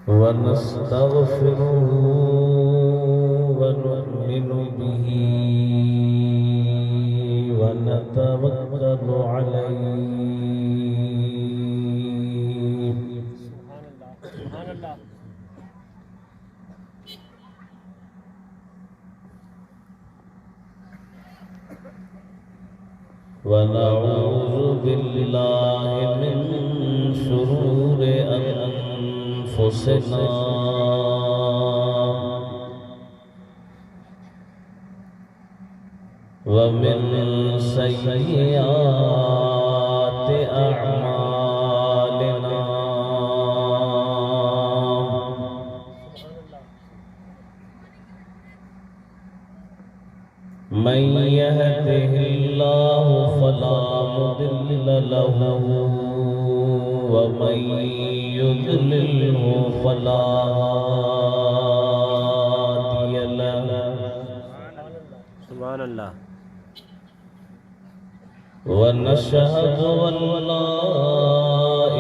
वनस्तगफिरुहु वनु'मिनु बिही वनतवक्कलु अलैहि वनऊज़ु बिल्लाहि मिन शुरूरि अनफुसिना व मिन सय्यिआति अअमालिना मन यहदिहिल्लाहु फला मुदिल्ल लहु व मन युद्लिल्हु फला हादिय लहु। सुभान अल्लाह। व नशहदु अल्ला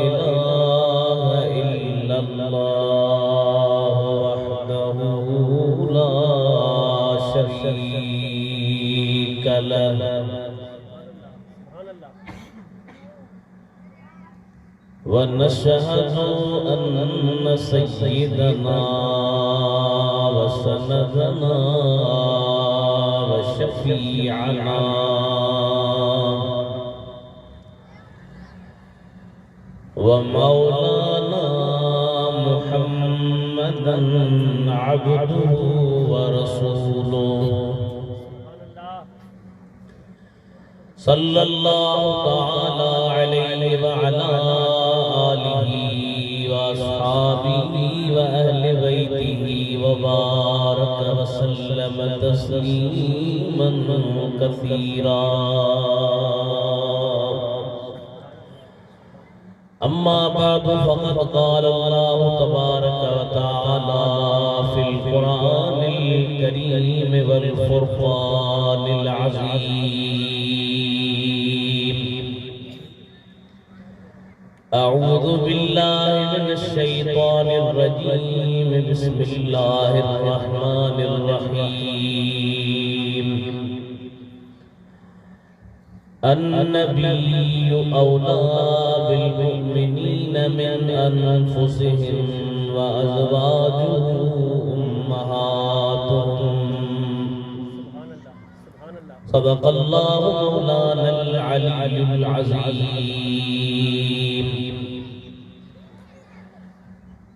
इलाहा इल्लल्लाह वहदहु ला शरीक लहु व नशहदु अन्न सय्यिदना व सनदना व शफीअना व मौलाना मुहम्मदन अब्दुहु व रसूलुहु सल्लल्लाहु तआला अलैहि व अला आलिहि व अस्हाबिहि व अहलि बैतिहि व बारक व सल्लम तस्लीमन कसीरा। अम्मा बाद फ़क़द क़ाल अल्लाहु तबारक व तआला फ़िल क़ुरानिल करीम वल फ़ुरक़ानिल अज़ीम। अऊज़ु बिल्लाहि मिनश शैतानिर रजीम। बिस्मिल्लाहिर रहमानिर रहीम। अन्नबिय्यु औला बिल मुमिनीन मिन अनफुसिहिम व अज़वाजुहु उम्महातुहुम। सदक़ल्लाहु मौलानल अलीयुल अज़ीम।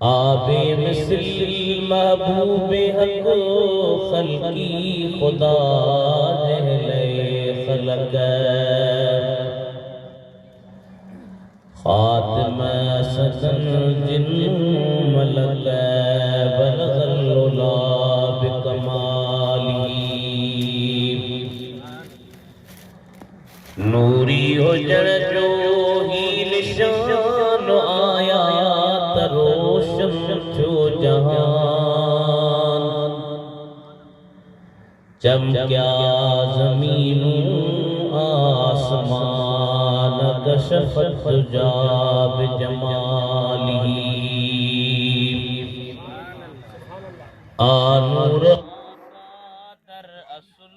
आबे मिस्ल महबूबे हक़ खल्क़ी खुदा जहले खलक़ खातिमा सदन जिन मलक बलगल उला बिकमालिही। नूरी हो जो ही निशान आया तरोशन छो जहान। चमक्या ज़मीनू आसमान कशफ़त तुजा बिजमालिही। आनूर दर असुल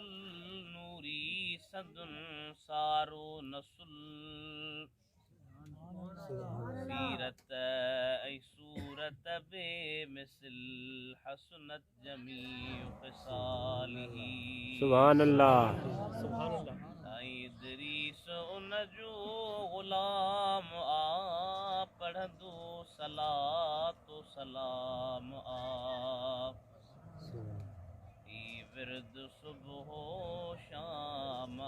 नूरी सदुन सारो नसुल। सीरत ऐ सूरत बे मिसल हसनत जमीउ ख़िसालिही। सुभान अल्लाह। इदरीस उनजो ग़ुलाम आ पढ़दो सलातो सलाम आ। विरद सुबह शाम आ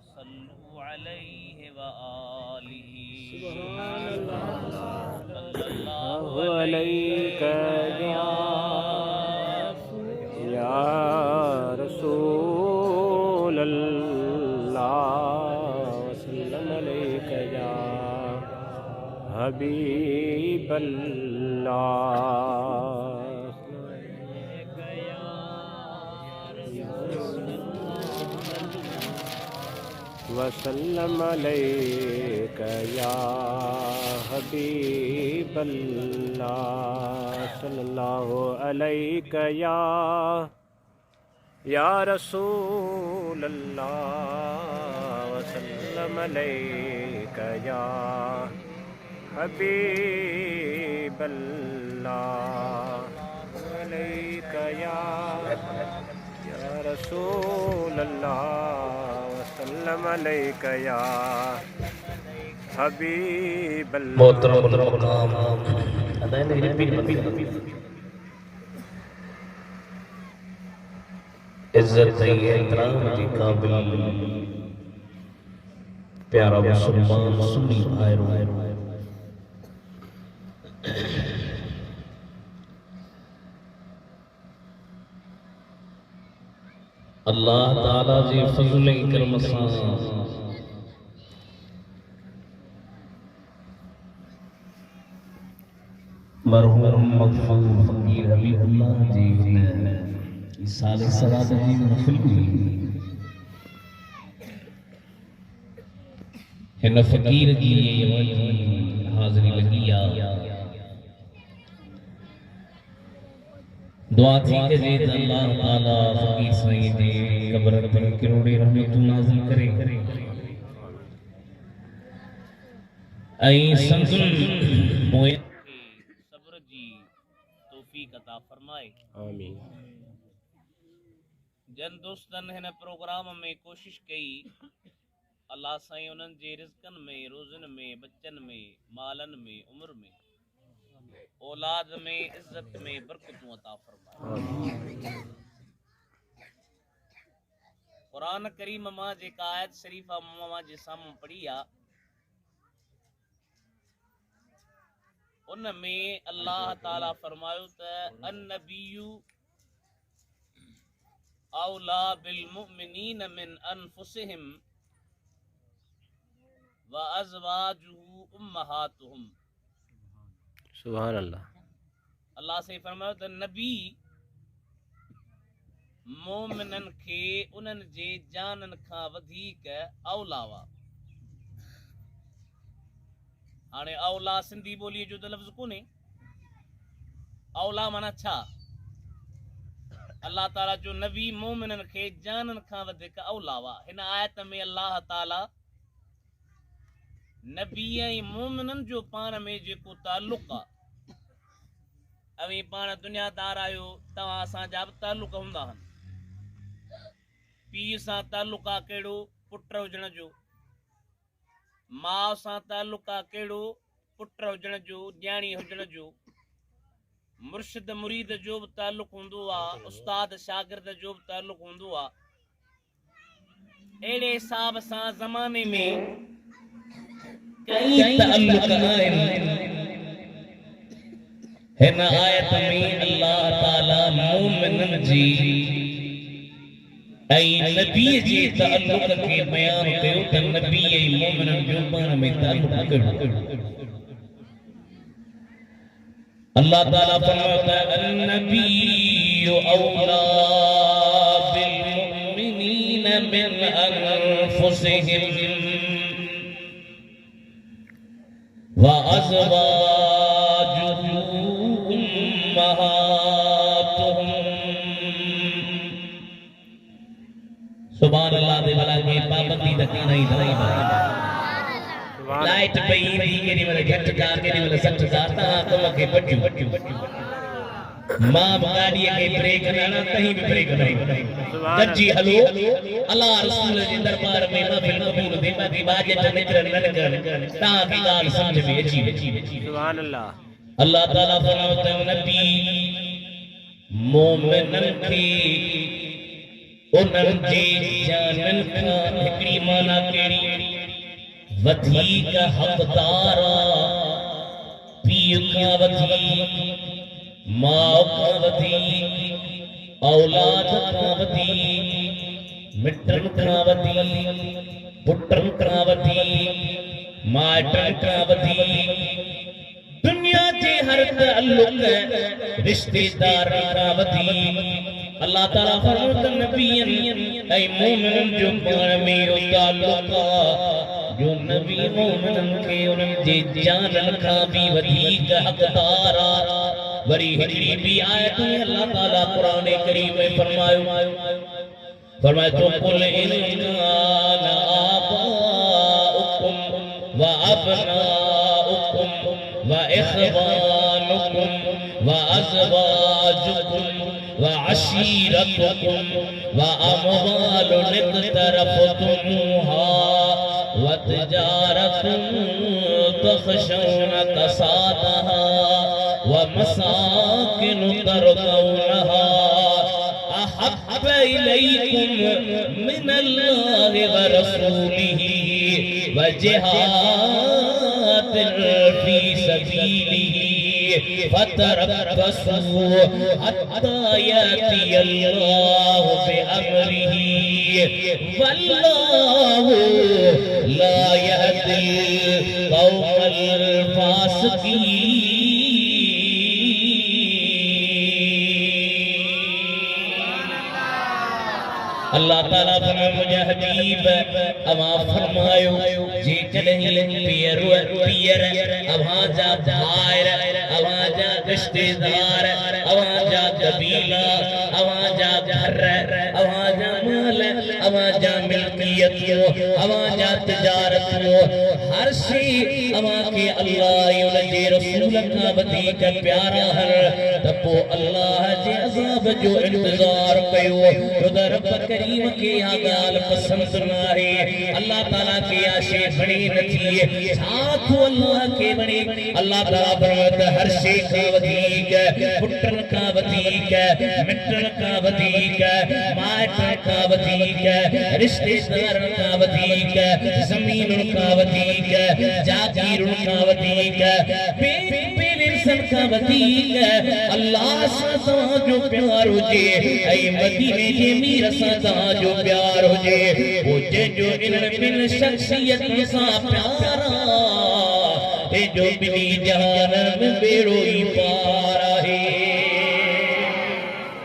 सल्लु अलैहि व आलिही। सल्लल्लाहु अलैका या रसूल अल्लाह वसल्लम अलैका या हबीब अल्लाह। वसल्लम अलैका या हबीब अल्लाह सल्लल्लाहु अलैका या रसूल अल्लाह वसल्लम अलैका या हबीब अल्लाह अलैका या रसूल अल्लाह वसल्लम अलैका या हबीब इज्जत एहतराम के काबिल प्यारा मुसलमान सुन्नी भाइयों, अल्लाह ताला जी फज़ल करम सां मरहूम मगफूर फकीर हबीबुल्लाह जी ने साले सवाद जी महफिल में हिन फकीर की हाज़िरी लगी आ दुआ थी के जे अल्लाह ताला फकीर साईं जी कब्र पर करोड़े रहमत नाज़िल करे ऐं संगुन मोए सब्र जी तौफीक अता फरमाए। आमीन। जन दोस्तन हिन प्रोग्राम में कोशिश कई अल्लाह साईं उन्हनि जे रिज़्क़नि में, रोज़नि में, बच्चन में, मालन में, उम्र में, औलाद में, इज्जत में बरकतूं अता फरमाए। कुरान करीम मां जेका आयत शरीफा मां जे साम्हूं पढ़ी आ उन में अल्लाह ताला फरमायो त अन्नबियु औला बिल मुमिनीन मिन अनफुसिहिम व अज़वाजुहु उम्महातुहुम। सुभान अल्लाह। अल्लाह से फरमायो त नबी मोमिनन खे उन्हनि जे जानन खां वधीक औला हुआ। हाणे औला सिंधी ॿोलीअ जो त लफ़्ज़ कोन्हे। औला माना छा? अल्लाह ताला जो नबी मोमिनन खे जानन खां वधीक औला हुआ। हिन आयत में अल्लाह ताला नबी ऐं मोमिनन जो पाण में जेको ताल्लुक़ आहे, अवी पाण दुनियादार आहियो, तव्हां असांजा बि ताल्लुक़ हूंदा आहिनि। पीउ सां ताल्लुक़ आहे कहिड़ो? पुट हुजण जो। माउ सां ताल्लुक़ आहे कहिड़ो? पुट हुजण जो, ॼाणी हुजण जो। मुर्शिद मुरीद जो बि ताल्लुक़ हूंदो आहे, उस्ताद शागिर्द जो बि ताल्लुक़ हूंदो आहे। अहिड़े हिसाब सां ज़माने में कई ताल्लुक़ आहिनि। हिन आयत में अल्लाह ताला मोमिनन जी ऐं नबी जे ताल्लुक़ खे बयान कयो त नबी ऐं मोमिनन जो पाण में ताल्लुक़ कहिड़ो। अल्लाह ताला फरमायो त अन्नबिय्यु औला बिल मुमिनीन मिन अनफुसिहिम व अज़वाजुहु उम्महातुहुम। सुभान अल्लाह दे भला के पाबंदी तक नहीं धराई लाइट पे ईंदी केॾी महिल झटकार केॾी महिल सठकार तव्हां कम खे बचियो मां गाड़ीअ खे ब्रेक न हणां कहीं बि ब्रेक न गॾिजी हलो अल्लाह रसूल जे दरबार में महफ़िल क़बूल थिए बाक़ी बाजट निकिरनि न निकिरनि तव्हांखे ॻाल्हि सम्झ में अची वेंदी। सुभान अल्लाह। अल्लाह ताला फरमायो त नबी मोमिनन खे उन्हनि जे जानन खां हिकिड़ी माना कहिड़ी वधीक हक़दार पीउ खां वधीक माउ खां वधीक औलाद खां वधीक मिटनि खां वधीक पुटनि खां वधीक माइटनि खां वधीक दुनिया जे हर ताल्लुक़ रिश्तेदार खां वधीक अल्लाह ताला फरमायो त नबीयन ऐं मोमिनन जो पाण में इहो ताल्लुक़ जो नबी मोमिनन के उन्हनि जे जानन खां बि वधीक हक़दार आ वरी हिकिड़ी बि आयत में अल्लाह ताला कुरान करीम में फरमाए तो कुल इन्ना आबाउकुम व अबनाउकुम व इख्वानुकुम व अज़वाजुकुम व अशीरतुकुम व अमवालुन इक़्तरफ़्तुमूहा व तिजारतुन तख़शौन कसादहा व मसाकिन तरदौनहा अहब्ब इलैकुम मिनल्लाहि व रसूलिही व जिहादिन फी सबीलिही फतरब्बसू हत्ता यातियल्लाहु बिअम्रिही वल्लाहु ला यहदिल कौमल फासिकीन। अल्लाह ताला फरमाए मुझे हबीब अमा फरमायो जी कदहीं पियर अवां जा भाइर अवां जा रिश्तेदार अवां जा कबीला अवां जा घर अवां जा माल अवां जा मिल्कियत अवां जा तिजारत हर शे अवां के अल्लाह उन जे रसूल का वधीक प्यारा हर त पो अल्लाह जे अज़ाब जो इंतजार कयो खुदा रब करीम के यहाँ गाल पसंद ना है अल्लाह ताला के आशे बड़ी नथी साथ अल्लाह के बड़ी अल्लाह ताला फरमाता हर शे का वधीक पुटन का वधीक मिटन का वधीक माटन का वधीक रिश्तेदार का वधीक जमीन का वधीक जागीर का वधीक इंसान का वधीक अल्लाह सा जो प्यार हुजे ऐ मदीने जे मीर सा जो प्यार हुजे वो जो इन बिन शख्सियत सा प्यारा ए जो बिनी जहान में बेड़ो ही पार है।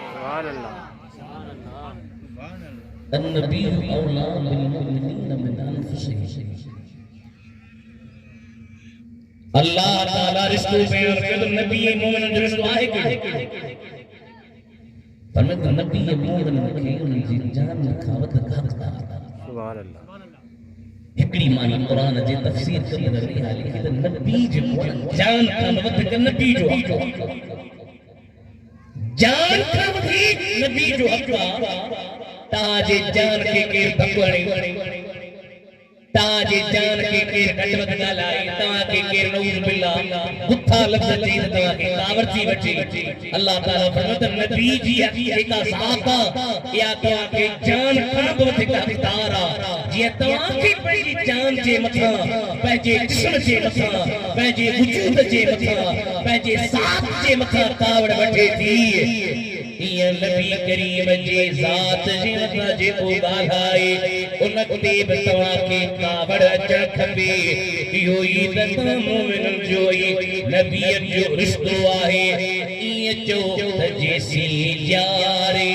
सुभान अल्लाह अन्नबी औला बिल मुमिनीन मिन अनफुसिहिम। अल्लाह ताला रिश्तों पे और फिर नबी मोमिन जो रिश्तो आए के फरमाते नबी मोमिन के उनकी जान खावत खावत सुभान अल्लाह हिकड़ी माना कुरान जे तफसीर के अंदर लिखा लिखी त नबी जो जान खावत के नबी जो जान खावत नबी जो हक ताजे जान के भगवानी ताजे जान के कटवत गालाई ताके के नऊज बिल्ला गुत्था लफ्ज दीन ताके कावरती बची अल्लाह ताला फरमाता नबी जी का साथा या ताके जान खावत का तारा जे ताके पंहिंजी जान जे मथा पंहिंजे जिस्म जे मथा पंहिंजे वजूद जे मथा पंहिंजे साथ जे मथा कावड़ वठे थी ये नबी करीम जे जात जे मथा जे को गालाए उन ते तवा के कावड़ अचण खपे इहो ई त मोमिन जो ई नबी जो रिश्तो आहे इए चो त जेसी यारे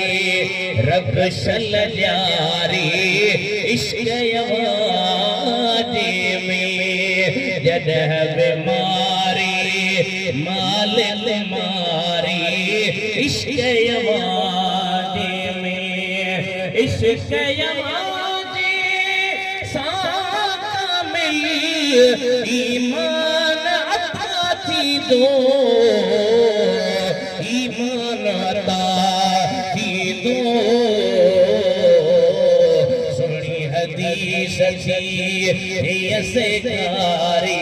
रब सल यारे इश्क यवादे में जदह बीमारी माल मारी इश्क यवादे में इश्क यवादे सामिल ईमान अता थी दो ईमान अता थी दो सुनी हदीस थी ऐसे कारी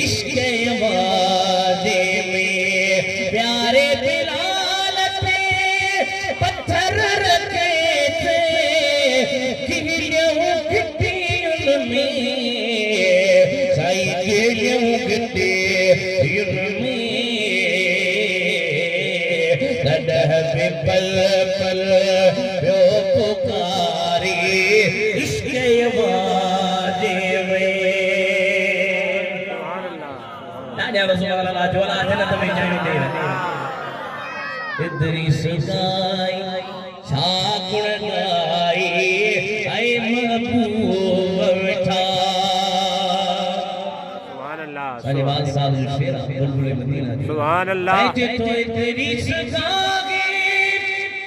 इश्क यवादे में प्यारे बिलाल पे पत्थर रखे थे गिरियों गिट्टी उनमें साई गिरियों गिट्टी उनमें कदह पे पल पल प्यो पुकारी इश्क यवादे में नाजा रसूल अल्लाह जो अल्लाह जन्नत में जाने दे इदरीस गाई छाकुण गाई ऐ महबूब बैठा निवाज साहब जो शेरा बुलबुल मदीना जी सुभान अल्लाह ऐ तो तेरी सगागे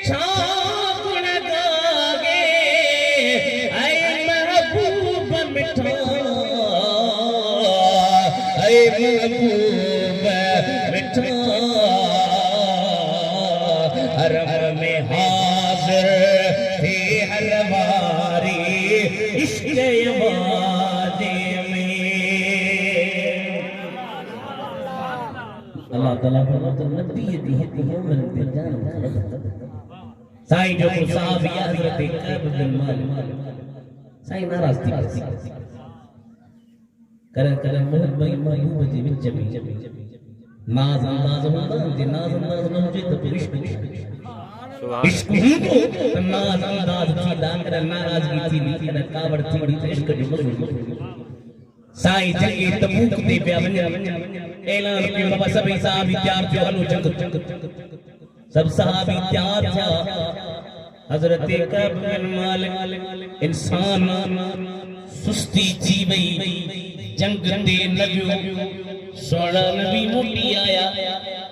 छाप लगागे ऐ महबूब मिठा ऐ महबूब मिठा हरम में हाजिर थे हलवारी इश्क़ वादे में अल्लाह ताला फरमाता नबी दी हिदायत पे जान साईं जो साहब हजरत कब बिन मालिक साईं नाराज थी करे मोहब्बत महबूब जी विच में नाज अंदाज होंदा जे नाज अंदाज न हुजे तो इश्क इश्क हूंदो त नाज अंदाज थी दाकर नाराजगी थी नी कावड़ थी नी त इश्क जो मज़ो साईं जंगे तबूक ते पिया वञन ऐलान कयो बाबा सभई साहब तैयार थियो हलो जंग सब सहाबी तैयार थिया हजरत कब बिन मालिक इंसान सुस्ती थी वई जंग ते न वियो सोना नबी मोटी आया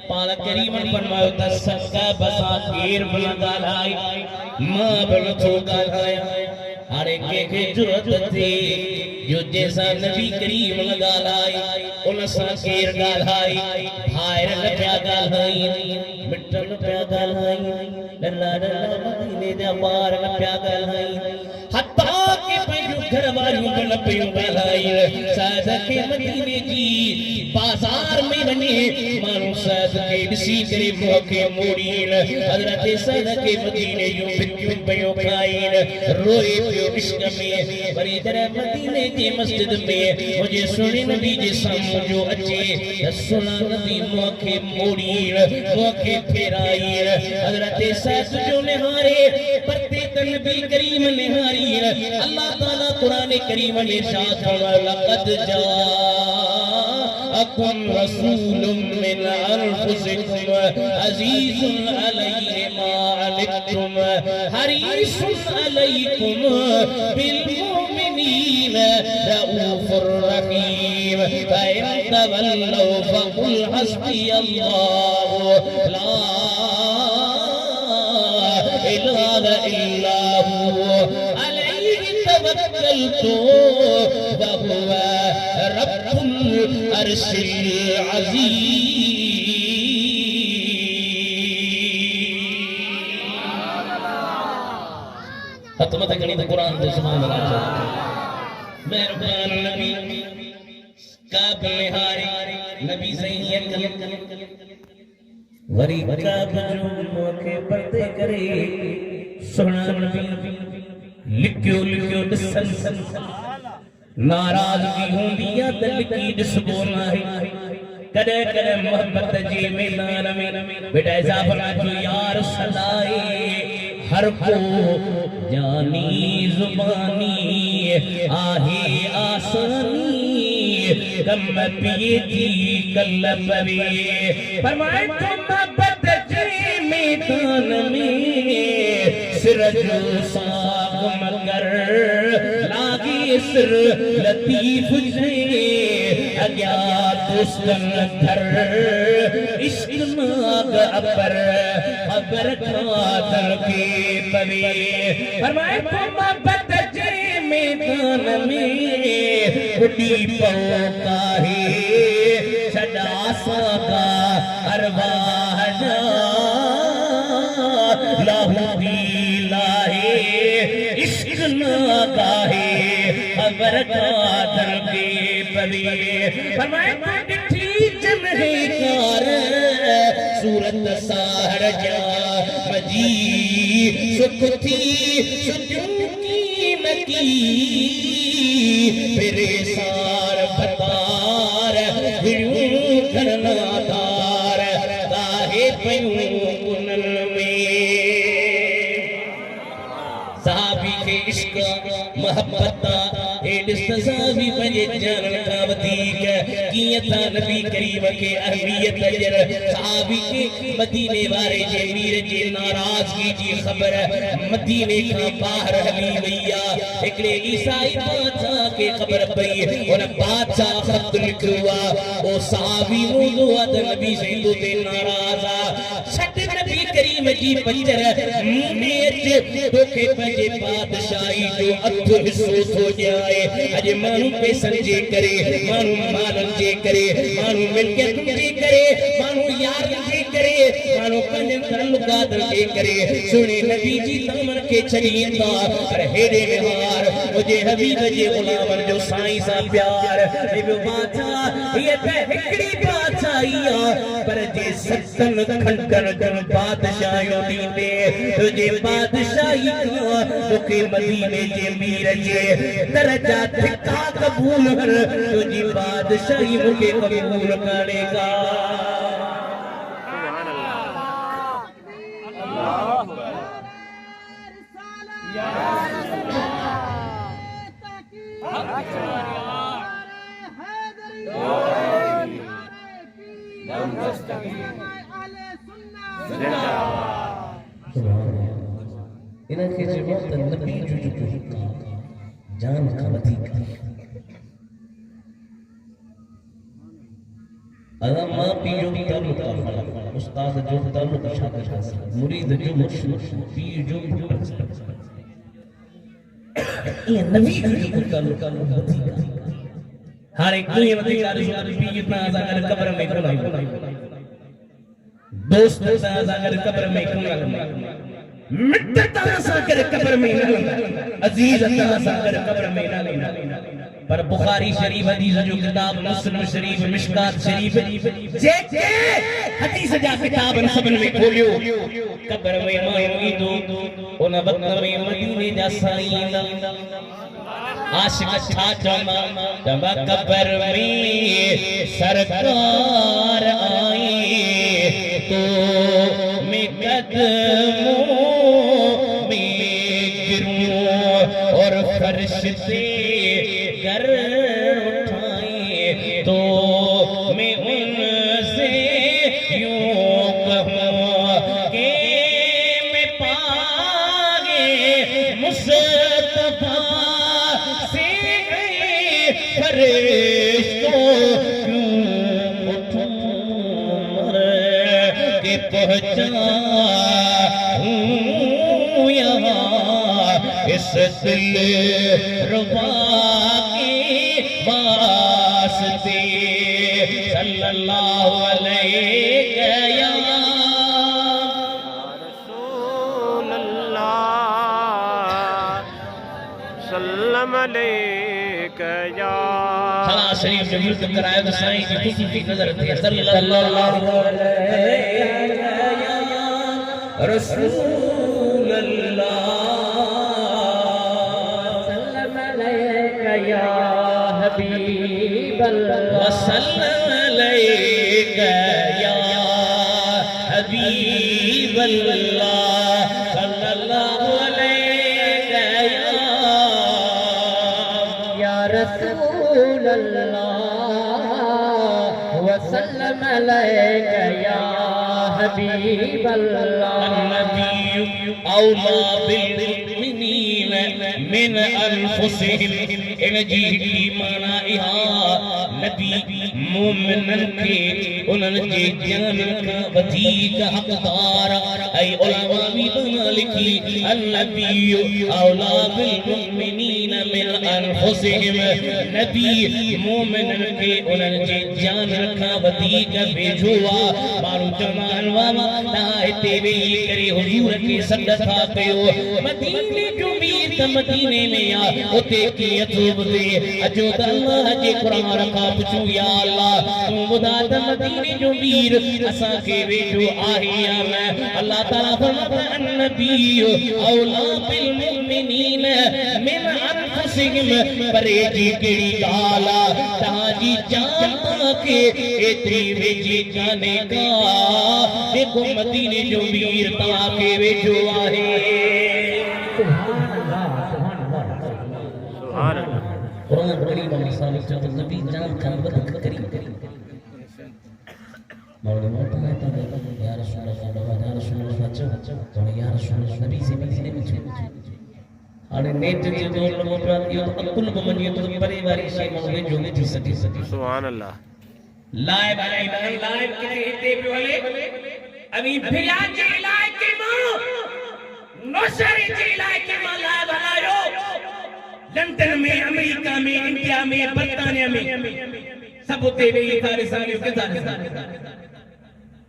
पाल करीमन फरमायो त सका बसा केर बन ॻाल्हाई मां बन थो ॻाल्हाया हाणे कंहिंखे जुरत थी जो जैसा नबी करीम ॻाल्हाई उन सां केर ॻाल्हाई भाइर न पिया ॻाल्हाई मिट न पिया ॻाल्हाई लल्ला लल्ला मदीने जा ॿार न पिया ॻाल्हाई हथा के पंहिंजो घर वारियूं बि न पियूं ॻाल्हाई शायद खे मदीने जी बाज़ार में वञे माण्हू शायद खे ॾिसी करे मुंहं खे मोड़ीन हज़रत सैद खे मदीने जूं भितियूं पियूं खाइन रोए पियो इश्क में वरी जॾहिं मदीने जी मस्जिद में मुंहिंजे सुहिणे नबी जे साम्हूं जो अचे त सुहिणा नबी मुंहं खे मोड़ीन मुंहं खे फेराइन हज़रत सैद जो निहारे परते त नबी करीम निहारीन अल्लाह ताला कुरान करीम में इरशाद फरमाया लक़द जाअकुम रसूलुम मिन अनफुसिकुम अज़ीज़ुन अलैहि मा अनित्तुम हरीसुन अलैकुम बिल मुमिनीन रऊफुर रहीम फ़इन तवल्लौ फ़क़ुल हस्बियल्लाहु ला इलाहा इल्ला हु अलैहि तवक्कलतु व हुवा रब्बुल अर्शिल अज़ीम खत्म ते गणी कुरान दे सुभान अल्लाह मेहरबान नबी काब निहारी नबी सही वरी काब जो मोखे पर्दे करे सुना नबी लिखियो लिखियो ॾिसन नाराज़गी हूंदी आहे त लिखी ॾिसबो नाहे कॾहिं कॾहिं मोहब्बत जे मैदान में बेटा ऐसा फरमायो यार सदाए हर को जानी जुबानी आहे आसानी कम पिए थी कल पवे फरमाए मोहब्बत जे मैदान में सिर जो साग मगर लागे सिर लतीफ जे अज्ञात दुश्मन घर इश्क नाग अपर अगर खातर के पवे फरमाए मोहब्बत जे मैदान में उड़ी पौका है छड़ा सागा अरवाह जा लाहू भी लाहे इश्क नागा है अगर खातर के पवे फरमाए डिठी जन है कार सूरत साहर जा मजी सुख थी सुजुकी नकी फिरे सार बतार हिड़ू करना तार काहे पयूं कुनन में सहाबी के इश्क मोहब्बत सहाबी पंहिंजे जानन खां वधीक कीअं था नबी करीम खे अहमियत ॾियण सहाबी खे मदीने वारे जे मीर जे नाराज़गी जी ख़बर मदीने खां ॿाहिरि हली वई आहे हिकिड़े ईसाई बादशाह खे ख़बर पई उन बादशाह ख़त लिखियो आहे ओ सहाबी हूंदो आहे त नबी सिंधु ते नाराज़ आहे छॾ नबी करीम जी पंजर मुंहुं में अच तोखे पंहिंजे बादशाही जो अधु हिसो थो ॾियाए अॼु माण्हू पैसनि जे करे माण्हू मालनि जे करे माण्हू मिल्कियतुनि जे करे माण्हू यारनि जे करे माण्हू पंहिंजे तल्लुकातनि जे करे सुहिणे नबी जी दामन खे छॾी वेंदा पर हेॾे विहार मुंहिंजे हबीब जे ग़ुलामनि जो साईं सां प्यार बादशाह हीअ त हिकिड़ी बादशाही आहे पर जे सतनि खंडनि जूं बादशाहियूं ॾींदे तुंहिंजे बादशाही खां तोखे मदीने जे मीर जे दरजा धिका क़बूल कर तुझी बादशाही मुझे कबूल करेगा इनके जवाब नबी जो जान का वधीक अदा मां पीर जो ताल्लुक उस्ताद जो ताल्लुक शागिर्द मुरीद जो मुर्शिद पीर जो ये नबी जो ताल्लुक वधीक हर एक कीअं वधीक पीर ना अगर कब्र में कोन दोस्त सां अगर कब्र में कोन मित्रता सां कर कब्र में न अजीज सां कर कब्र में न पर बुखारी शरीफ हदीस जो किताब मुस्लिम शरीफ मिशकात शरीफ जेके हदीस जा किताब सभन में खोलियो कब्र में मायो ईंदो उन वक्त में मदीने जा साईं आशिक छा चवंदा तबा कब्र में सरकार आई तो मैं कदमों में गिरूं और फर्श से कर उठाए तो मैं उनसे यूं कहूं कि मैं पागे मुस्तफा से फरिश्तों क्यों उठूं के पहुंचाऊं यहाँ इस दिल रुबा के वास्ते सल्लल्लाहु अलैहि या रसूल अल्लाह सल्लम अलैका या सला शरीफ जो विर्द करायो तो साईं जी खुशी की नजर थे सल्लल्लाहु अलैहि या रसूल अल्लाह सल्लम अलैका या हबीब अल्लाह सल्लम अलैका या हबीब अल्लाह सल्लल्लाहु अलैका या रसूल अल्लाह वसल्लम अलैका या हबीब अल्लाह नबी औला बिल मिन अनफुसिहिम इन जी माना इहा नबी मोमिनन के उनन जे जान का वधीक हकदार ऐ उलमा भी बना लिखी अन्नबी औला बिल मुमिनीन मिन अनफुसिहिम नबी मोमिनन के उनन जे जान का वधीक वेझो आ मारू चमान वामा ता हिते वेही करे हुजूर के सॾ था कयो मदीने जो मीर त मदीने में आ उते कीअं थो ॿुधे अचो त अल्लाह जे क़ुरान खां पुछूं या अल्लाह तूं ॿुधा त मदीने जो मीर असांखे वेझो आहे या न अल्लाह ताला फरमाता अन्नबी औला बिल मुमिनीन मिन अनफुसिहिम परे जी कहिड़ी ॻाल्हि आहे तव्हांजी जान के एतिरी वेझी कान्हे का जेको मदीने जो मीर तव्हांखे वेझो आहे सुभान अल्लाह कुरान करीम में साबित है तो नबी जान खान बद करीम मौला मौला था या रसूल अल्लाह या रसूल अल्लाह तो या रसूल नबी से मदीने में अरे नेट जो लोगों पर ये तो अकुल बमन ये तो परिवार से मौले जो थी सती सुभान अल्लाह लाइव लाइव के इते वाले अभी फिरियाद जे इलाके में नौशरी जे इलाके में लाइव आयो लंदन में अमेरिका में इंडिया में बर्तानिया में सब होते वे सारे सारे के सारे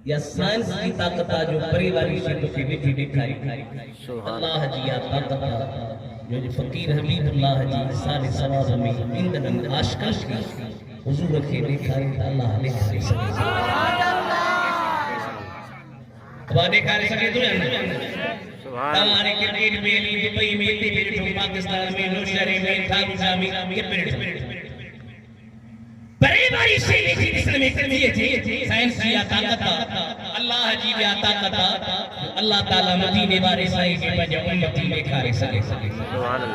या साइंस की ताकत जो परिवार से तो के भी दिखाई अल्लाह जी या ताकत जो फकीर हबीबुल्लाह जी सारे सवाब में इंदन आशकश की हुजूर के दिखाई अल्लाह ने वादे कर सके तो तारे के पेट में दुबई में पेट पाकिस्तान में नौशहरे में थारूजा में के पेट परिवारी से इस्लाम में करती है साइंस की ताकत अल्लाह जी की ताकत अल्लाह ताला मदीने वाले साईं के पंज उम्मती में खारे सके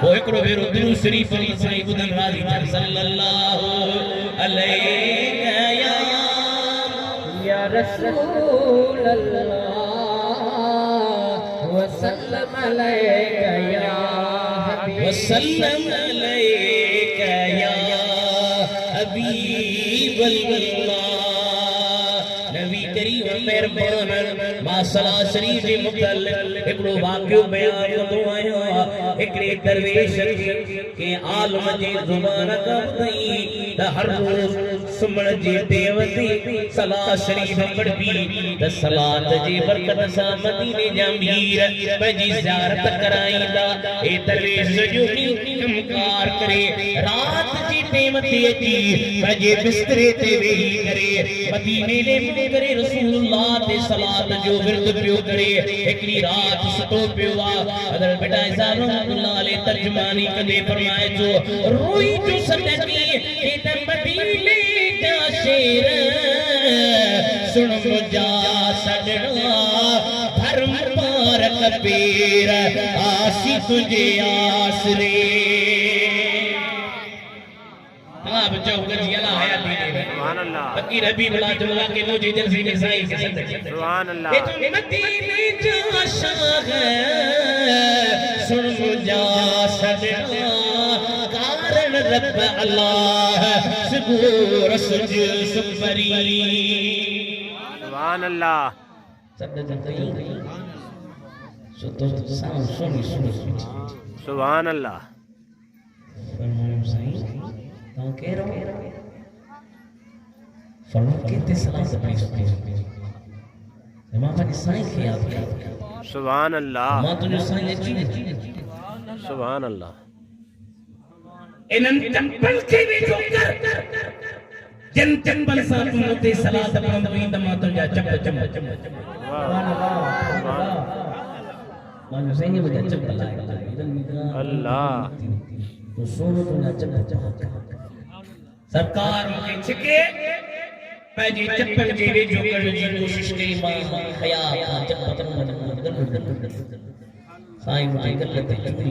वो एकरो भेरो दिल शरीफ साईं बुधन राजी सल्लल्लाहु अलैहि या रसूल अल्लाह वसल्लम अलैका या हबीब वसल्लम अलैका या हबीब अल्लाह नबी करीम मेहरबान मासला शरीफ मुतल्लिक एकड़ो वाक़ियो बयान कंदो आहियां एकड़े दरवेश के आलम जी ज़ुबान का ॿुधाई त हर रोज़ सुमण जे देवती सलाह शरीफ पढ़बी त सलात जी बरकत सां मदीने जा मीर पंहिंजी ज़ियारत कराईंदा ए दरवेश जो कमकार करे रात जी टेम ते अची पंहिंजे बिस्तरे ते वेही करे मदीने ले करे रसूलुल्लाह ते सलात जो विर्द पियो करे एकड़ी रात सुतो पियो आ हज़रत बेटा इज़ार रहमतुल्लाह अलैहि तर्जुमानी कदे फरमाए जो रोई जो सदकी के त मदीने जा शेर सुन मुजा सजणा धर्म पार कबीर आसी तुझे आसरे आप चौकर जिला आया दीने सुभान अल्लाह फकीर हबीबुल्लाह जुल्ला के मुझे जलसी में साईं के सदके सुभान अल्लाह ये तो मदीने जा शाह सुन मुजा सजना कारण रब अल्लाह सुबूर सुज सुपरी सुभान अल्लाह शब्द जतई सो तो साउंड सुनी सुभान अल्लाह फरमायो साईं तो कह रहा फरमायो कहते सलाम अपनी मां पानी साईं के याद कर सुभान अल्लाह मां तुझे साईं अची सुभान अल्लाह इनन चंपल के भी जो कर जन चंपल सा तुमते सलात पढ़ंदो इंद मां तुझा चप चप सुभान अल्लाह मां साईं मुझे चंपल आए अल्लाह तो सोनो तुझा चप चप सरकार के छिके पंहिंजी चप्पल जे वेझो करण जी कोशिश कई मां हया चप्पल साईं मुझे गलत चुकी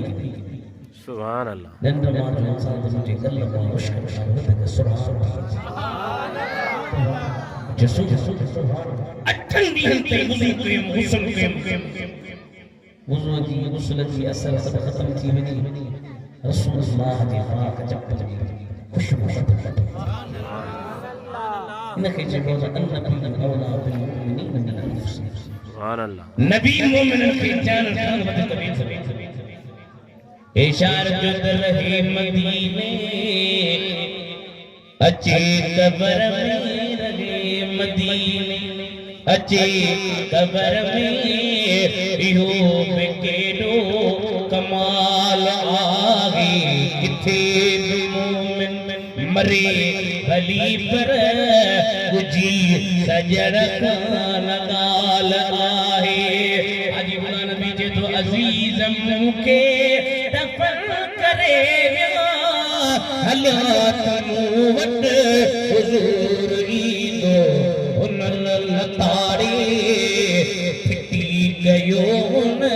सुभान अल्लाह नंद मां जो इंसान मुझे गलत मुश्किल शामिल है सुभान जसु अठन दिन ते वुज़ू के गुस्ल के वुज़ू जी गुस्ल जी असर सब खत्म थी वनी रसूलुल्लाह जी पाक चप्पल जी खुशबू इनके जेको अन्नबी औला बिल मुमिनीन मिन अनफुसिहिम सुभान अल्लाह नबी मोमिनन के जान खान वद कबीर इशार जो रहे मदीने अचे कबर में रहे मदीने अचे कबर में इहो बेकेडो कमाल आगे किथे मोमिन मरे भली पर गुजी सजड़ खान गाल आहे अजी बुला नबी जे तो अजीज मुके दफन करे हला तनु वट हुजूर ईंदो उनल लताड़ी फिटी गयो न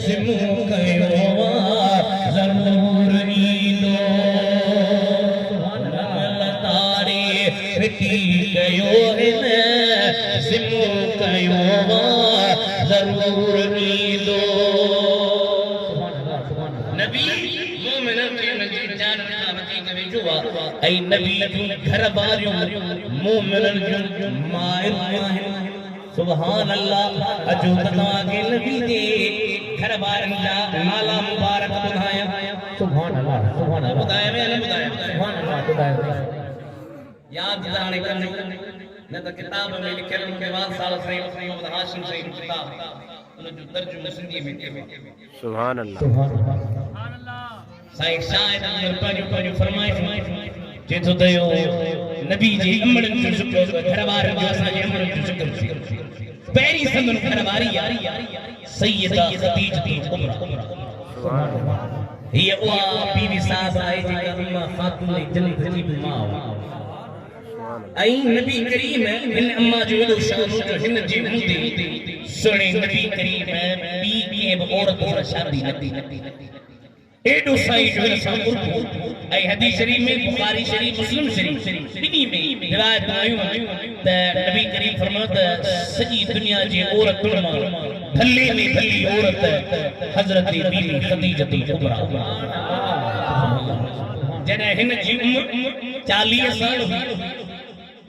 सिमू कयो जरूर ईंदो जिमो कयो जरूर ईंदो नबी मोमिनन खे उनजी जान खां वधीक वेझो आहे ऐं नबी जूं घर वारियूं मोमिनन जूं मायूं आहिनि सुभान अल्लाह अजो तव्हांखे नबी जे घर वारनि जा नाला मुबारक ॿुधायां सुभान अल्लाह ॿुधायां न ॿुधायां सुभान अल्लाह ॿुधायां यादि हाणे कनि न त किताब में लिखियल नवाज़ साल साईं मोहम्मद हाशिम साईं जो किताब उन जो तर्जुमो सिंधी में कयो सुभान अल्लाह साईं शायद पंहिंजो फरमाइश चेतो दयो नबी जे अमड़न जो शुक्र घर वारनि जो असांजे अमड़न जो शुक्र पहिरीं संदन घर वारी सैयदा खदीजा कुबरा सुभान अल्लाह हीअ उहा बीवी साहब आहे जेका उम्मा खातून जन्नत जी मां ऐं नबी करीम हिन अम्मा जो एॾो शान जो हिन जी हूंदे सुहिणे नबी करीम ॿी कीअं बि औरत सां शादी न कई एॾो साईं जो हिन सां उर्दू ऐं हदीस शरीफ़ में बुखारी शरीफ़ मुस्लिम शरीफ़ ॿिन्ही में रिवायत आयूं त नबी करीम फरमायो त सॼी दुनिया जी औरतुनि मां भले में भली औरत हज़रत बीबी खदीजा कुबरा जॾहिं हिन जी उम्र 40 साल हुई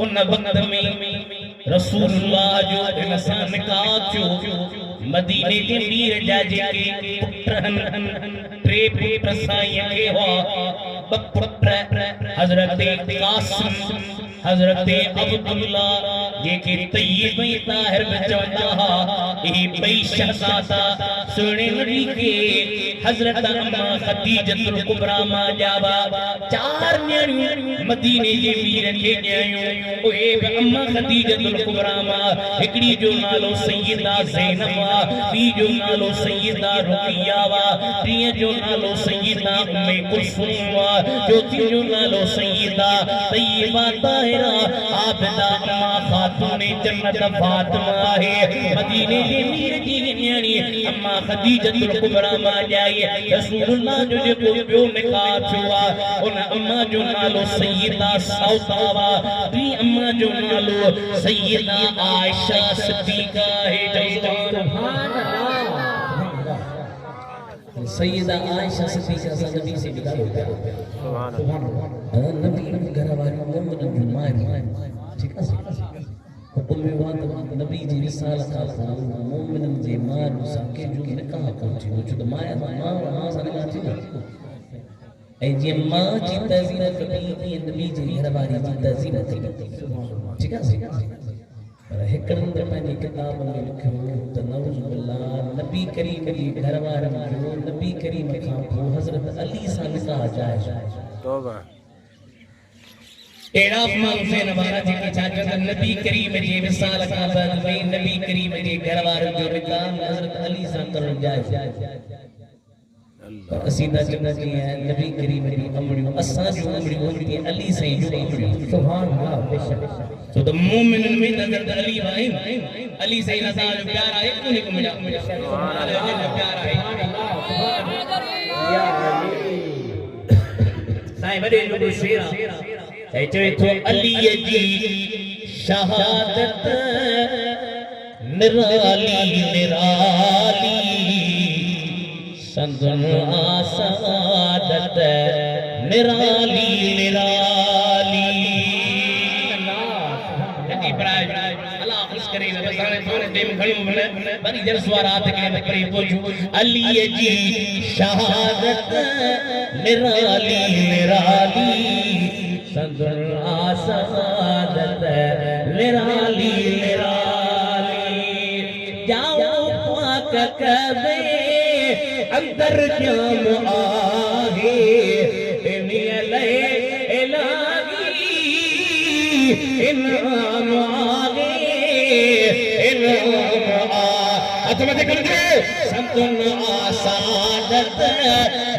उन वक्त में रसूलुल्लाह जो हिन सां निकाह थियो मदीने जे मीर जा जेके पुट टे पुट साईं खे हुआ ॿ पुट हज़रत कासिम हज़रत अब्दुल्ला जेके तय्यब ऐं ताहिर बि चवंदा हुआ इहे ॿई शहज़ादा सुहिणे नबी खे हज़रत अम्मा खदीजा कुबरा मां ॼावा 4 न्याणियूं मदीने जे मीर खे ॼायूं उहे बि अम्मा खदीजा कुबरा मां हिकिड़ी जो नालो सैयदा ज़ैनब आहे ॿी जो नालो सैयदा रुक़िया आहे टीं जो नालो सैयदा उम्मे कुलसूम आहे चौथी जो नालो सैयदा तय्यबा ताहिरा आबिदा अम्मा खातून जन्नत फातिमा आहे मदीने जे मीर जी न्याणी अम्मा खदीजा कुबरा मां ॼाई रसूलुल्लाह जो जेको ॿियो निकाह थियो आहे उन अम्मा जो नालो सैयदा सौदा आहे ॿी अम्मा जो नालो सैयदा आयशा सिद्दीका आहे सुभान अल्लाह सैयदा आयशा सिद्दीका सां नबी से ॻाल्हायो पिया सुभान अल्लाह नबी घर वारियूं मोमिनन जूं मायूं ठीकु आहे उम्मे वात नबी जी रिसालत खां पोइ मोमिनन जे मां सां कंहिंजो निकाह कोन थियो छो त मां सां निकाह थी न ऐं जीअं मां जी तज़ीन कबी ईअं नबी जी घर वारी जी तज़ीन कबी ठीकु आहे पर हिकिड़नि त पंहिंजी किताब में लिखियो त नऊज़ बिल्लाह नबी करीम जी घर वारनि जो नबी करीम खां पोइ हज़रत अली सां निकाह जाइज़ तौबा एड़ा माण्हू थियण वारा जेके छा चवंदा नबी करीम जे विसाल खां बाद में नबी करीम जे घर वारनि जो निकाह हज़रत अली सां करणु जाइज़ असीदा चवंदा आहिनि नबी करीम जी अमड़ियूं असां जूं अमड़ियूं हूंदियूं अली साईं जूं अमड़ियूं सुभान अल्लाह बेशक छो त मोमिनन में नज़र अली आहिनि अली साईं असां जो प्यार आहे उन को मुंहिंजा सुभान अल्लाह प्यार आहे या अली साईं वॾे जो शेर आहे चवे थो अली जी शहादत निराली निराली संदन आसादत निराली निराली अल्लाह खुश करे बसाने थोड़े टाइम खड़ो बने बड़ी जन सवारात के परे पहुंचू अली जी शहादत निराली निराली संदन आसादत निराली निराली जाओ पाक कबे अंदर जाम आगे इनियले इलाही इनाम आगे इनाम आ अतमते करके संतन आसादत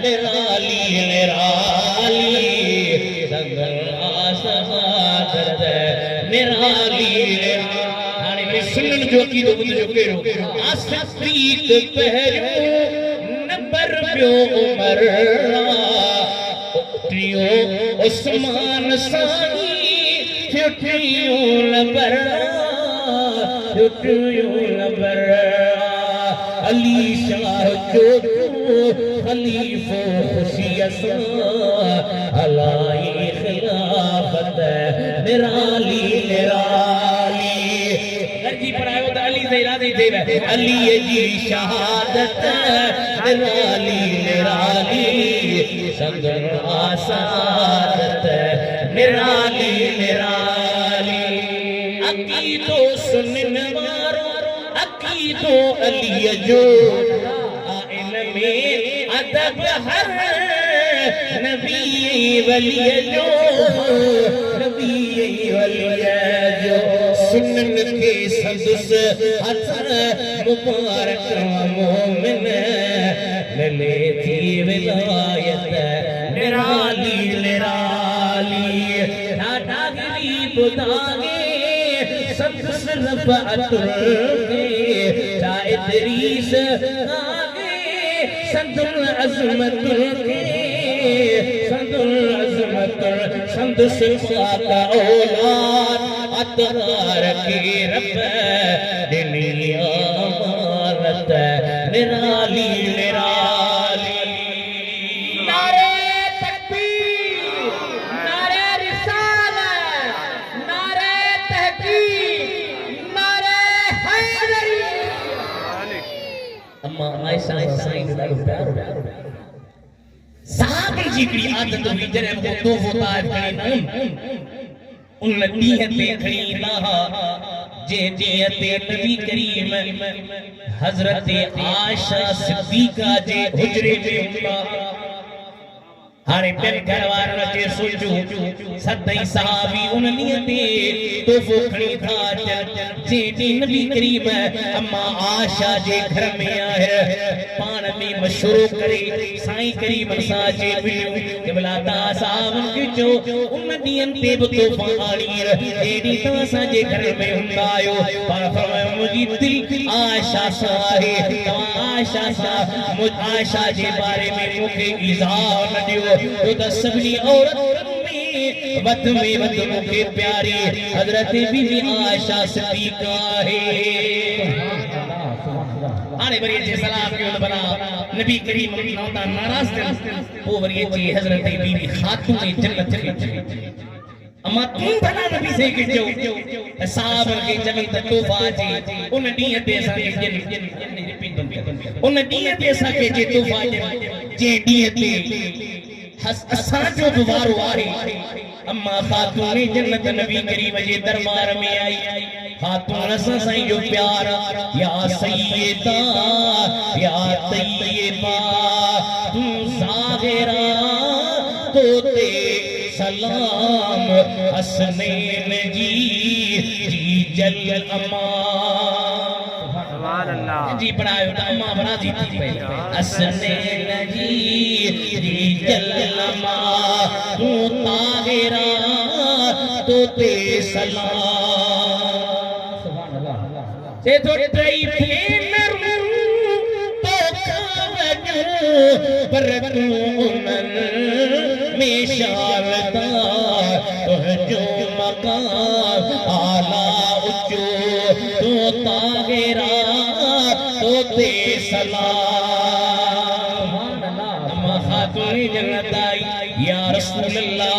निराली निराली संतन आसादत निराली हाने मेरी सुनन जो की दो जो केरो आसप्रीत पहरो नंबर प्यो उमर ट्रियो उस्मान सानी ट्रियो नंबर नबर अली शाह जो खलीफो खुशियत अलाई खिलाफत निराली निराली लड़की पढ़ायो तो अली से इरादे देवे अली जी शहादत निराली निराली संगन आसादत निराली निराली अकीदो सुनन वारो अकीदो अली जो आइन में अदब हर नबी वली जो नबी वली जो सुनन के सदस हसन मुबारक मोमिन ले थी विलायत निराली निराली ठाठा गिरी बुदागे सदस रफ़अत के इदरीस आगे संदुल अज़मत के संदुल अज़मत संद सिफात औलाद अतरार की रब दुनिया अमानत निराली निराली नारे तकबीर नारे रिसालत नारे तहकीक नारे हैदरी अम्मा आयशा साईं ॾाढो प्यारो साहब जी की आदत हुई जॾहिं वो तो होता है खणी उन ॾींहं ते खणी लाहा जे ॾींहं ते नबी करीम हज़रत आयशा सिद्दीक़ा जे हुजरे में हूंदा हाणे ॿियनि घर वारनि खे सोचो सदाई सहाबी उन ॾींहं ते तोहफ़ो खणी था अचनि जे ॾींहुं नबी करीम अम्मा आयशा जे घर में आहे पाण में मशवरो करे साईं करीम सां जे मिलियो क़िबला तव्हां साहबनि खे चओ उन ॾींहंनि ते बि तोहफ़ा आणीर जेॾी तव्हां असांजे घर में हूंदा आहियो पाण फरमायो मुंहिंजी दिलि आयशा सां आहे तव्हां आयशा सां आयशा जे बारे में मूंखे इज़हार न ॾियो तो दसवीं औरत में वध मुखे प्यारी हजरत बीबी आयशा सिद्दीक़ा है आने वरी जे सलाम के बना नबी करीम नौता नाराज थे वो वरी जे हजरत बीबी खातून जन्नत अम्मा तुम भला नबी से के जो साहब के जमी तोहफा जे उन डी ते सा के उन डी ते सा के जे तोहफा जे डी ते असा जो दुबारो आहे अम्मा खातून जन्नत नबी करीम जे दरबार में आई खातून असा साईं जो प्यार या सैयदा या तैयबा तू ज़ाहिरा तो ते सलाम हसनैन जी जल अम्मा जी पढ़ायो तो अम्मा बना दी थी हसनैन जी जल्लमा तू ताहिरा तो ते सलाम सुभान अल्लाह से तो ट्रई फेनर तो कावजो पर तू उमन में शालता तो जो मकाम आला उच्चो तो ताहिरा तो ते सलाम खातून जन्नत आई या रसूल अल्लाह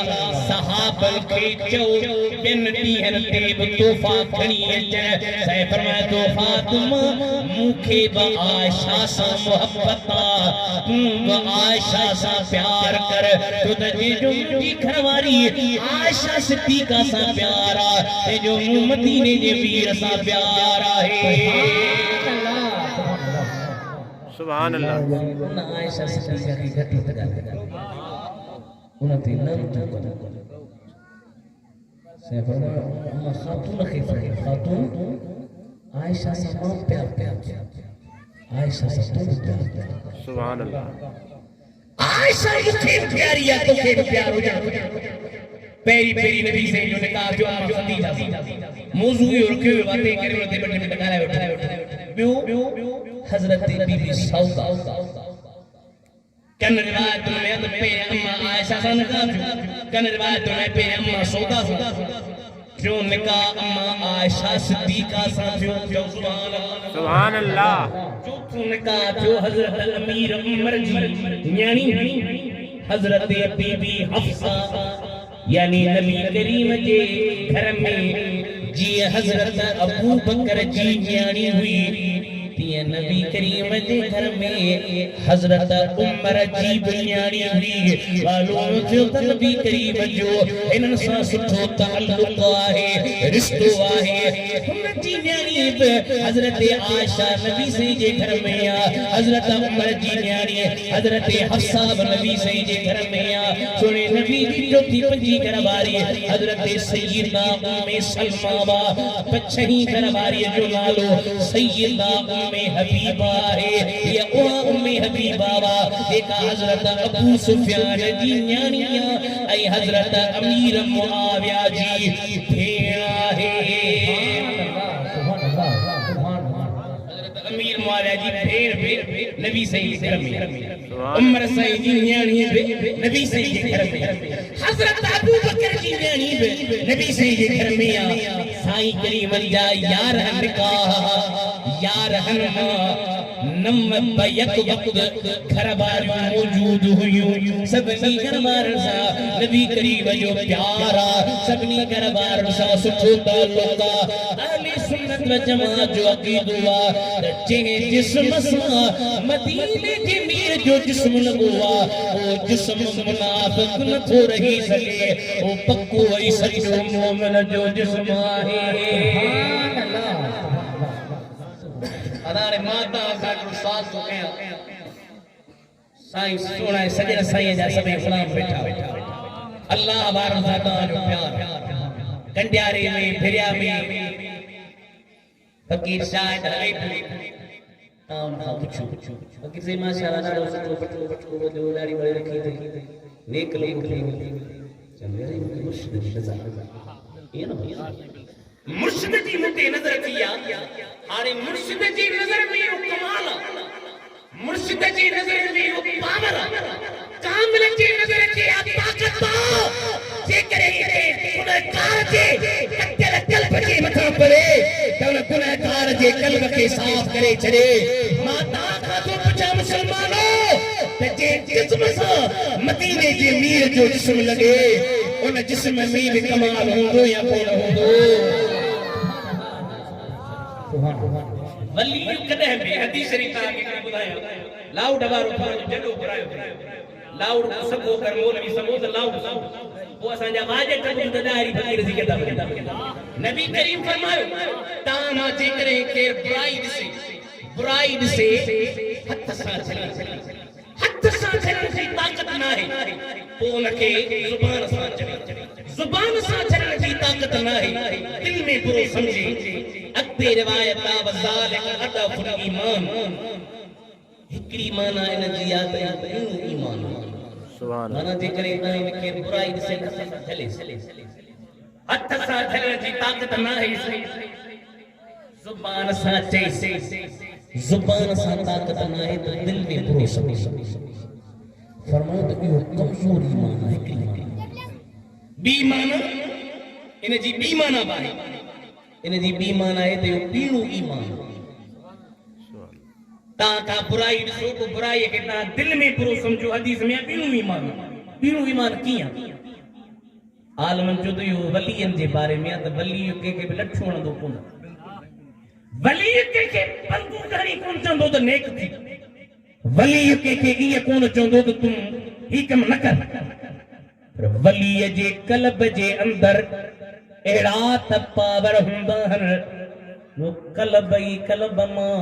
सहाबन के चो बिन ॾींहंनि ते बि तोहफ़ा खणी अचनि साईं फरमाए तो फातिमा मूंखे बि आयशा सां मोहब्बत आहे तूं बि आयशा सां प्यार कर छो त जंहिंजो मुंहिंजी घरवारी आयशा सिद्दीक़ा सां प्यार आहे तंहिंजो मूं मदीने जे वीर सां प्यार आहे सुभान अल्लाह उन आयशा सिद्दीक़ा की घटी तगा उन ते नम तो से फरमाया खातून के खातून आयशा से प्यार आयशा से प्यार सुभान अल्लाह आयशा इतनी प्यारी है तो के प्यार हो जा पेरी पेरी नबी से जो निकाह जो अम्मा खदीजा मौजू और के बातें करे ते बड़े बड़े गाला उठाए बियो हजरत बीबी सौदा कन रिवायत में पे अम्मा आयशा सन का कन रिवायत में पे अम्मा सौदा जो निकाह अम्मा आयशा सिद्दीका सा थियो सुभान अल्लाह सुभान अल्लाह जो निकाह थियो हजरत अमीर उमर जी यानी हजरत बीबी हफ्सा यानी नबी करीम जे घर में जी हजरत अबू बकर जी न्याणी हुई तीअं नबी करीम जे घर में हजरत उमर जी न्याणी हुई मालूम थियो त नबी करीम जो इन्हनि सां सुठो ताल्लुक आहे रिश्तो आहे हुन जी न्याणी बि हजरत आयशा नबी सही जे घर में आ हजरत उमर जी न्याणी हजरत हफ्सा नबी सही जे घर में आ सोने नबी जी चौथी पंजी घर वारी हजरत सैयदना उम्मे सलमा बा पछही घर वारी जो नालो सैयदना उम्मे हबीबा है या उम्मे हबीबा बा जेका हजरत अबू सुफियान जी न्याणी ऐ हजरत अमीर मुआविया जी भेण आहे अमीर मुआविया जी भेण नबी सही घर में उमर सही जी न्याणी नबी सही जे घर में हजरत अबू बकर जी न्याणी नबी सही जे घर में आ साईं करीम जा यार निकाह यार हनमा नम बयक वक्त घर बार मौजूद हुयूं सभनी घर बार सा नबी करीम जो प्यारा सभनी घर बार सा सुठो ताल्लुक अहले सुन्नत व जमात जो अकीदो आ जे जिस्म सा मदीने जे मीर जो जिस्म लगो आ ओ जिस्म मुनाफिक न थो रही सके ओ पक्को ऐ सचो मोमिन जो जिस्म आहे सुभान अल्लाह अदारे माता का साथ तो कया साईं सोना सजन साईं जा सभई गुलाम बैठा अल्लाह बार ज़ाता जो प्यार कंडियारे में फिरिया में फकीर शायद हले ताउन का पुछो फकीर से माशाअल्लाह चलो पटो जो दाढ़ी वाली रखी थी नेक लोग चले रे मुर्शिद की नजर ये ना मुर्शिद जी मुते नजर किया हाने मुर्शिद जी नजर में कमाल मुर्शिद जी नजर में पावर कामिल जी नजर की ताकत जे करे गुनहगार जे कत्ल कल्ब के मथा पड़े तन गुनहगार जे कल्ब के साफ करे छड़े माता का तो पूछा मुसलमानों ते जे जिस्म सा मदीने जे मीर जो जिस्म लगे उन जिस्म में भी कमाल होंदो या कोन होंदो वली कदे में हदीस शरीफ के बुधायो लाउड वारो जो जडो बुरायो लाउड सबो कर मौलवी सबो लाउड वो असा जा वाजे कबूल दारी फकीर जी के नबी करीम फरमायो ताना जे करे के ब्राइड से हथ सा चली ताकत ना है पोन के जुबान सा चलने की ताकत ना है दिल में बुरो समझे अक्बे रिवायत वज़ालिक अदफुल ईमान हिकड़ी माना इन जियात ईमान सुभान माना जे करे ना इनके बुराई से चले हथ सा चलने की ताकत ना है जुबान सा चले जुबान सा ताकत ना है तो दिल में बुरो समझे फरमाओ तो यो कमजोर ईमान है बी माना इन जी बी माना बाहे इन जी बी माना है तो पीणो ईमान ता का बुराई सो को बुराई के ता दिल में बुरो समझो हदीस में पीणो ईमान किया आलमन जो तो यो वलियन जे बारे में त वली के लठो वणदो कोन वली के बंदू घणी कोन चंदो त नेक थी वली के ये कोन चंदो त तुम ही कम न कर वली जे कल्ब जे अंदर एड़ा त पावर हुंदा हन वो कल्ब मां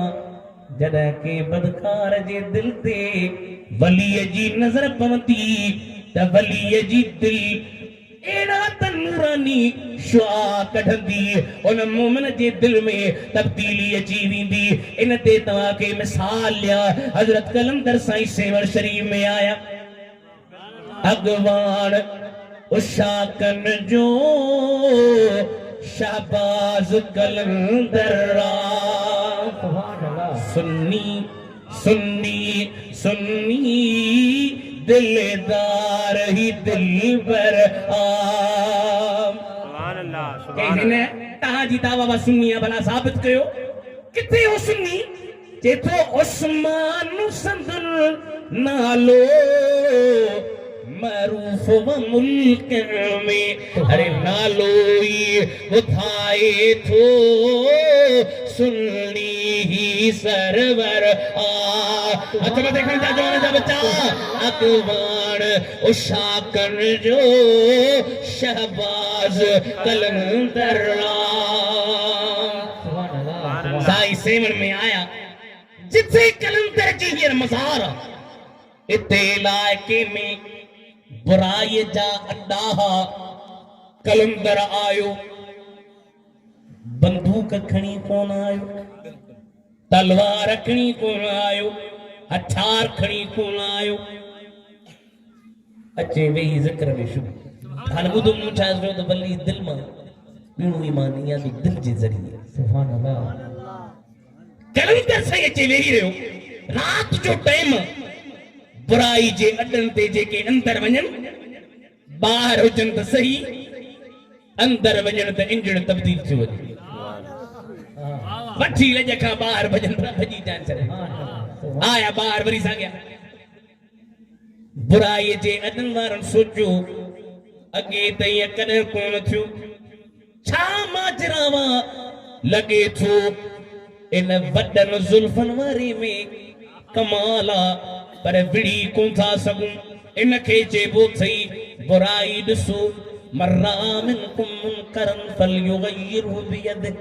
जदा के बदकार जे दिल ते वली जी नजर पवंदी त वली जी दिल एड़ा त नूरानी शुआ कढंदी उन मोमिन जे दिल में तब्दीली अची वेंदी इन ते तवा के मिसाल लिया हजरत कलंदर साईं सेवर शरीफ में आया अगवान उशाकन जो शाबाज कलंदर सुन्नी सुन्नी सुन्नी दिलदार ही दिल पर हिन तव्हांजी दावा वा सुन्नी आहे भला साबित कयो किथे हो सुन्नी जेतो उस्मान संदन नालो मरूफ व मुल्क में अरे नालो ही उठाए थो सुन्नी ही सरवर अच्छा देखने जा जवान जा बच्चा अकवान उशाकन जो शहबाज कलंदर साई सेवन में आया जिथे कलंदर जी हींअर मज़ार इते इलाइके में बुराई जा अड्डा कलंदर आयो बंदूक खणी कोन आयो तलवार खणी कोन आयो हथियार खणी कोन आयो अचे वेही ज़िक्र में शुरू हाणे ॿुधो मूं छा चयो त बल्ली दिल मां ॿीणो ईमान या तो दिल जे ज़रिए सुभान अल्लाह कलंदर साईं अचे वेही रहियो रात जो टाइम बुराई जे अड्डन ते जेके अंदर वञन ॿाहिरि हुजनि त सही अंदर वञण त इंजण तब्दील थी वञे वठी लॼ खां ॿाहिरि भॼन भॼी जान छॾे आया ॿाहिरि वरी साॻिया बुराई जे अॾनि वारनि सोचियो अॻे त ईअं कॾहिं कोन थियो छा माजरावा लॻे थो इन वॾनि ज़ुल्फनि वारे में कमाल आहे पर विड़ी कोन था सघूं इनखे चइबो अथई बुराई ॾिसो मर्रा मिनकुम मुनकरन फलयुगय्यिरहु बियदिहि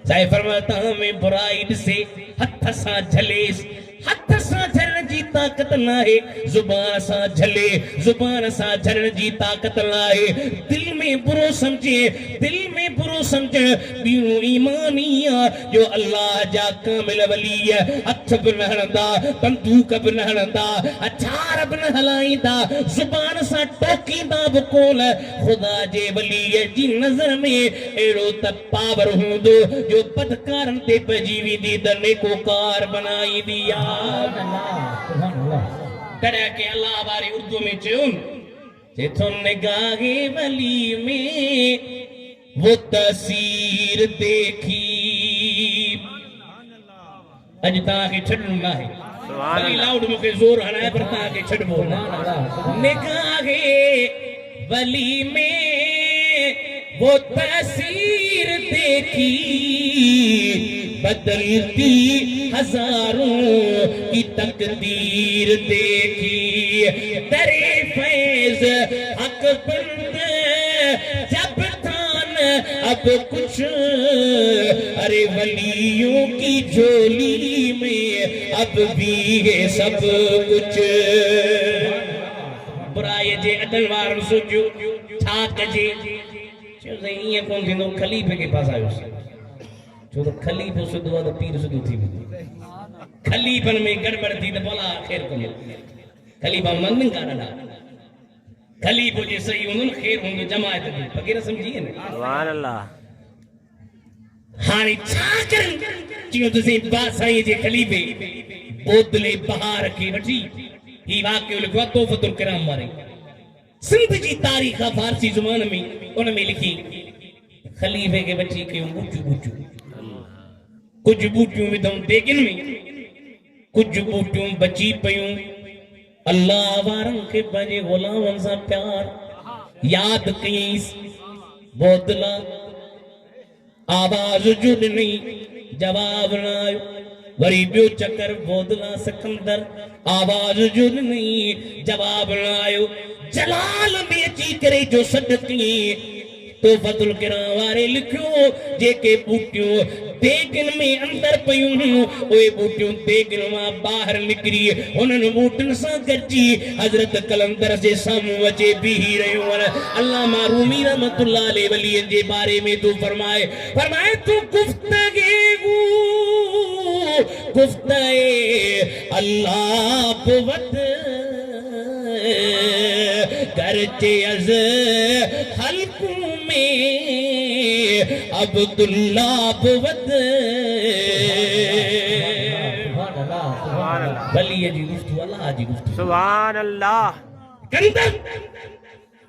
साईं फरमायो तव्हां में बुराई ॾिसे हथ सां झलेसि हथ सां झलण जी ताक़त नाहे ज़ुबान सां झले ज़ुबान सां झलण जी ताक़त नाहे दिल में बुरो समझ ॿीणो ईमान ई आहे जो अल्लाह जा कामिल वली हथ बि न हणंदा बंदूक बि न हणंदा हथियार बि न हलाईंदा ज़ुबान सां टोकींदा बि कोन ख़ुदा जे वलीअ जी नज़र में अहिड़ो त पावर हूंदो जो बदकारनि ते पइजी वेंदी त नेकोकार बनाईंदी आहे कॾहिं के अल्लाह वारी उर्दू में चयो जेथो निगाहे वली में वो तस्वीर देखी अज तव्हांखे छॾणो न आहे वरी लाउड मूंखे ज़ोर हणाए पर तव्हांखे छॾबो न निगाहे वली में वो तस्वीर देखी बदलती हजारों की तकदीर देखी दरे फैज हक बंद जब थान अब कुछ अरे वलियों की झोली में अब भी है सब कुछ बुराई जे अदल वार सोचो छा कजे ईअं कोन थींदो खलीफ़े के पास आयो छो तो खलीफ़ो सिधो आहे त पीर सिधो थी वेंदो खलीफ़नि में गड़बड़ थी त भला ख़ैर कोन्हे खलीफ़ा मंगन कान्ह खलीफ़ो जे सही हूंदो न ख़ैर हूंदो जमायत में वग़ैरह सम्झी न सुभान अल्लाह हाणे छा कनि चयो त साईं जे खलीफ़े बोतले बहार खे वठी ही वाक़ियो लिखियो आहे तोहफ़तुल किराम वारे सिंध जी तारीख़ फारसी ज़ुबान में उन में लिखी खलीफ़े के वठी कयूं बूटियूं कुछ बूटियूं विधऊं देगिन में कुछ बूटियूं बची पयूं अल्लाह वारनि खे पंहिंजे ग़ुलामनि सां प्यार यादि कयईंसि बोतला आवाज़ जो ॾिनई जवाब न आयो वरी ॿियो चकर बोतला सिकंदर आवाज़ जो ॾिनई जवाब न आयो जलाल में अची करे जो सॾ कयईं तोहफ़तुल किराम वारे लिखियो जेके बूटियूं देगिन में अंदर पयूं उहे बूटियूं देगिन मां ॿाहिरि निकिरी उन्हनि बूटियुनि सां गॾिजी हज़रत कलंदर जे साम्हूं अचे बीही रहियूं अल्लामा रूमी रहमतुल्लाह अलैहि वलीअनि जे बारे में तूं फरमाए तूं गुफ्तगे अल्लाह बुवत करचे अज़ हल्कू में अब्दुल्ला बुवत वलीअ जी गुफ्तगू अल्लाह जी गुफ्तगू सुभान अल्लाह कंदर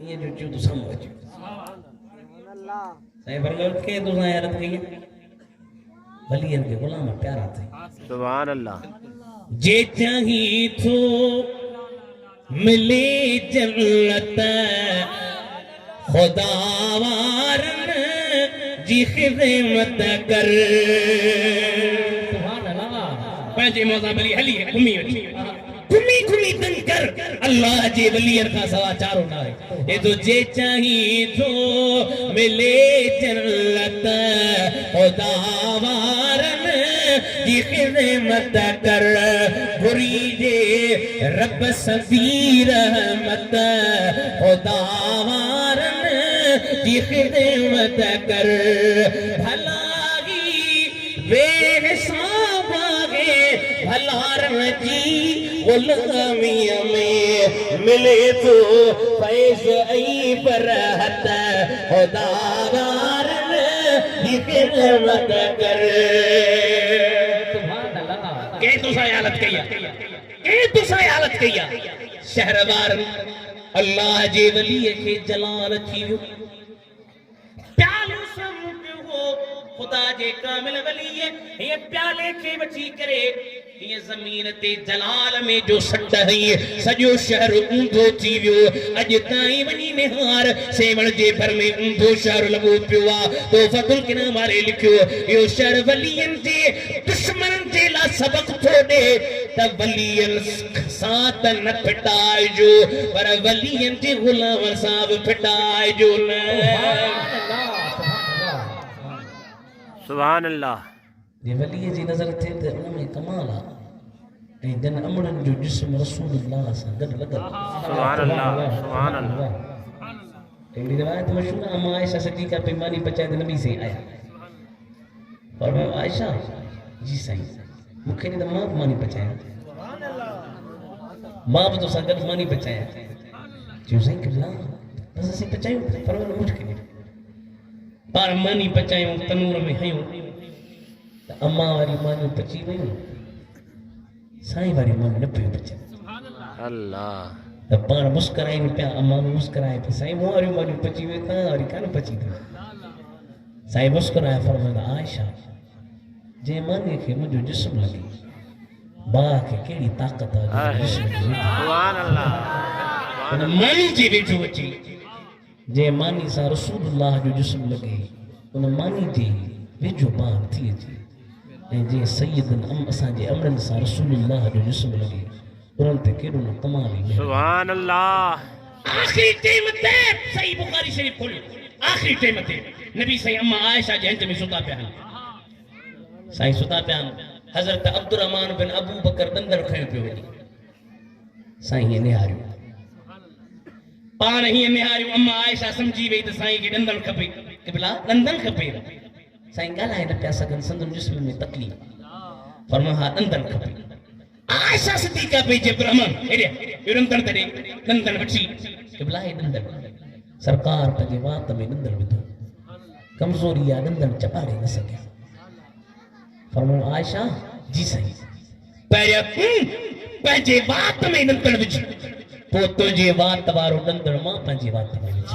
ये जो जो तो सामने सुभान अल्लाह साईं फरमायो के तुसा यारत कई वलियन के गुलाम प्यारा थे सुभान अल्लाह जे चाही तो मिले जन्नत खुदावारन जी खिदमत कर सुभान अल्लाह पंहिंजे मौज़ा भली हली घुमी वठी घुमी घुमी तन कर अल्लाह जे वलियन का सवा चारो ना है ए तो जे चाही तो मिले जन्नत खुदावारन जी खिदमत कर बुरी जे रब सदी रहमत खुदावारन जी खिदमत कर भलाई बेहिसाब आगे भलारन जी गुलामिया में मिले तो फैज आई बरहत खुदावारन जी खिदमत कर के तुसा हालत कया के तुसा हालत कया शहरवार अल्लाह जे वली के जलाल थी प्यालो समुक हो खुदा जे कामिल वली ये प्याले के बची करे ये जमीन ते जलाल में जो सट है सजो शहर ऊंधो थी वियो अज ताई वनी निहार सेवण जे भर में ऊंधो शहर लगो पियो तो फतुल किना मारे लिखियो यो शहर वलियन जे दुश्मन जे ला सबक थो दे त वलियन साथ न पिटाए जो पर वलियन जे गुलाम साहब पिटाए जो न सुभान अल्लाह ये वली जी नजर थे त उनमें कमाल आ ऐं जन अमरन जो जिस्म रसूलुल्लाह सां गॾु लॻल सुभान अल्लाह सुभान अल्लाह हिकिड़ी रिवायत मशहूर आहे अम्मा आयशा सिद्दीक़ा पैमानी पचाए त नबी साईं आया फरमायो आयशा जी साईं मूंखे त मां बि मानी पचायां मां बि तोसां गॾु मानी पचायां चयो साईं किबला बसि असीं पचायूं फरमायो उठ के पाण मानी पचायूं तनूर में हयूं त अम्मा वारी मानियूं पची वयूं साईं वारी मानी न पियो पचे अल्लाह त पाण मुस्कराइनि पिया अम्मा बि मुस्कराए पई साईं मूं वारियूं मानियूं पची वियूं तव्हां वारी कान पची अथव साईं मुस्कराए फरमाईंदा आयशा जंहिं मानीअ खे मुंहिंजो जिस्म लॻे भाउ खे कहिड़ी ताक़त आहे सुभान अल्लाह हुन मानी जे वेठो अचे जंहिं मानी सां रसूलुल्लाह जो जिस्म लॻे उन मानी जे वेझो भाउ थी अचे ऐं जे सैयदन असांजे अमरन सां रसूलुल्लाह जो जिस्म लॻे उन्हनि ते केॾो न कमाल ई सुभान अल्लाह आखिरी टाइम ते सही बुखारी शरीफ खोलियो आखिरी टाइम ते नबी साईं अम्मा आयशा जे हंज में सुता पिया साईं सुता पिया हज़रत अब्दुर्रहमान बिन अबू बकर दंदड़ खयो पियो वञे साईं ये निहारियो पाण हीअं निहारियो अम्मा आयशा समझी वई त साईं खे ॾंदड़ खपे किबला ॾंदड़ खपे साईं ॻाल्हाए न पिया सघनि संदन जिस्म में तकलीफ़ फरमायो हा ॾंदड़ खपे आयशा सिद्दीक़ा पे जे ब्रह्मन हेॾे ॾंदड़ तॾे ॾंदड़ वठी किबला हे ॾंदड़ सरकार पंहिंजे वात में ॾंदड़ विधो कमज़ोरी आहे ॾंदड़ चॿाड़े न सघिया फरमायो आयशा जी साईं पहिरियों पंहिंजे वात में ॾंदड़ विझ पोइ तुंहिंजे वात वारो ॾंदड़ मां पंहिंजे वात में विझ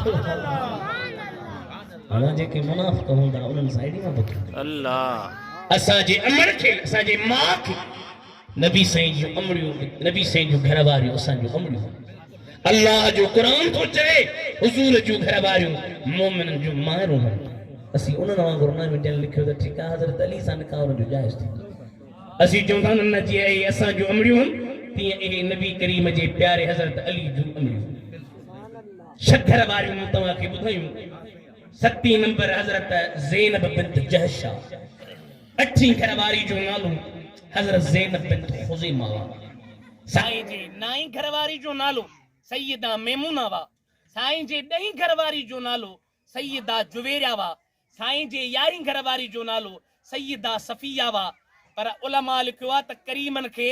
हाणे जेके मुनाफ़िक़ हूंदा उन्हनि सां एॾी मोहबत अल्लाह असांजे अमर खे असांजे माउ खे नबी साईं जूं अमड़ियूं नबी साईं जूं घर वारियूं असांजूं अमड़ियूं अल्लाह जो क़ुरान थो चए हुज़ूर जूं घर वारियूं मोमिननि जूं माइरूं असीं उन्हनि वांगुरु न ॾियणु लिखियो त ठीकु आहे हज़रत अली सां निकाह उन जो जाइज़ थींदो असीं चवंदा आहियूं न जीअं इहे असांजूं अमड़ियूं आहिनि तीअं इहे नबी करीम जे प्यारे हज़रत अली जूं अमड़ियूं छह घर वारियूं मूं तव्हांखे ॿुधायूं 7 नंबर हज़रत ज़ैनब बिन्त जहशा 8 घर वारी जो नालो हज़रत ज़ैनब बिन्त खुज़ैमा साईं जे 9 घर वारी जो नालो सैयदा मेमूना वा साईं जे 10 घर वारी जो नालो सैयदा जुवेरिया वा साईं जे 11 घर वारी जो नालो सैयदा सफिया वा पर उलमा लिखियो आहे त करीमन खे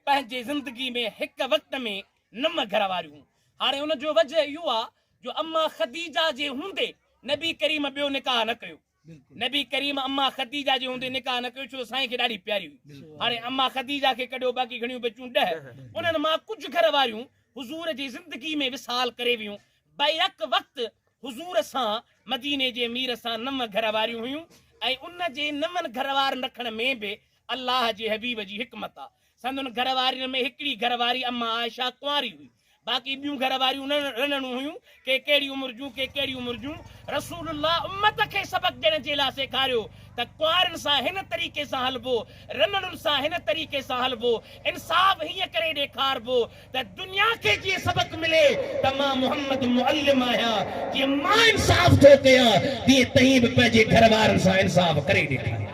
पंहिंजे ज़िंदगी में हिक वक़्त में 9 घर वारियूं हाणे हुन जो वजह इहो आहे जो अम्मा ख़दीजा जे हूंदे नबी करीम ॿियो निकाह न कयो नबी करीम अम्मा ख़दीजा जे हूंदे निकाह न कयो छो साईं खे ॾाढी प्यारी हुई हाणे अम्मा ख़दीजा खे कढियो बाक़ी घणियूं बचियूं 10 उन्हनि मां कुझु घर वारियूं हुज़ूर जी ज़िंदगी में विसाल करे वियूं बैरक वक़्त हुज़ूर सां मदीने जे मीर सां 9 घरवारियूं हुयूं ऐं उन जे 9 घरवार रखण में बि अल्लाह जे हबीब जी हिकमत आहे। संदुनि घरवारियुनि में हिकिड़ी घरवारी अम्मा आयशा कुंवारी हुई, बाक़ी ॿियूं घरवारियूं रनणियूं हुयूं, के कहिड़ी उमिरि जूं के कहिड़ी उमिरि जूं। रसूलुल्लाह उम्मत खे सबक़ ॾियण जे लाइ सेखारियो त कुंवारनि सां हिन तरीक़े सां हलबो, रनणुनि सां हिन तरीक़े सां हलबो, इंसाफ़ हीअं करे ॾेखारबो त दुनिया खे जीअं सबक़ मिले त मां मुहम्मद मुअल्लिम आहियां, जीअं मां इंसाफ़ थो कयां तीअं तव्हीं बि पंहिंजे घरवारनि सां इंसाफ़ करे ॾेखारियो।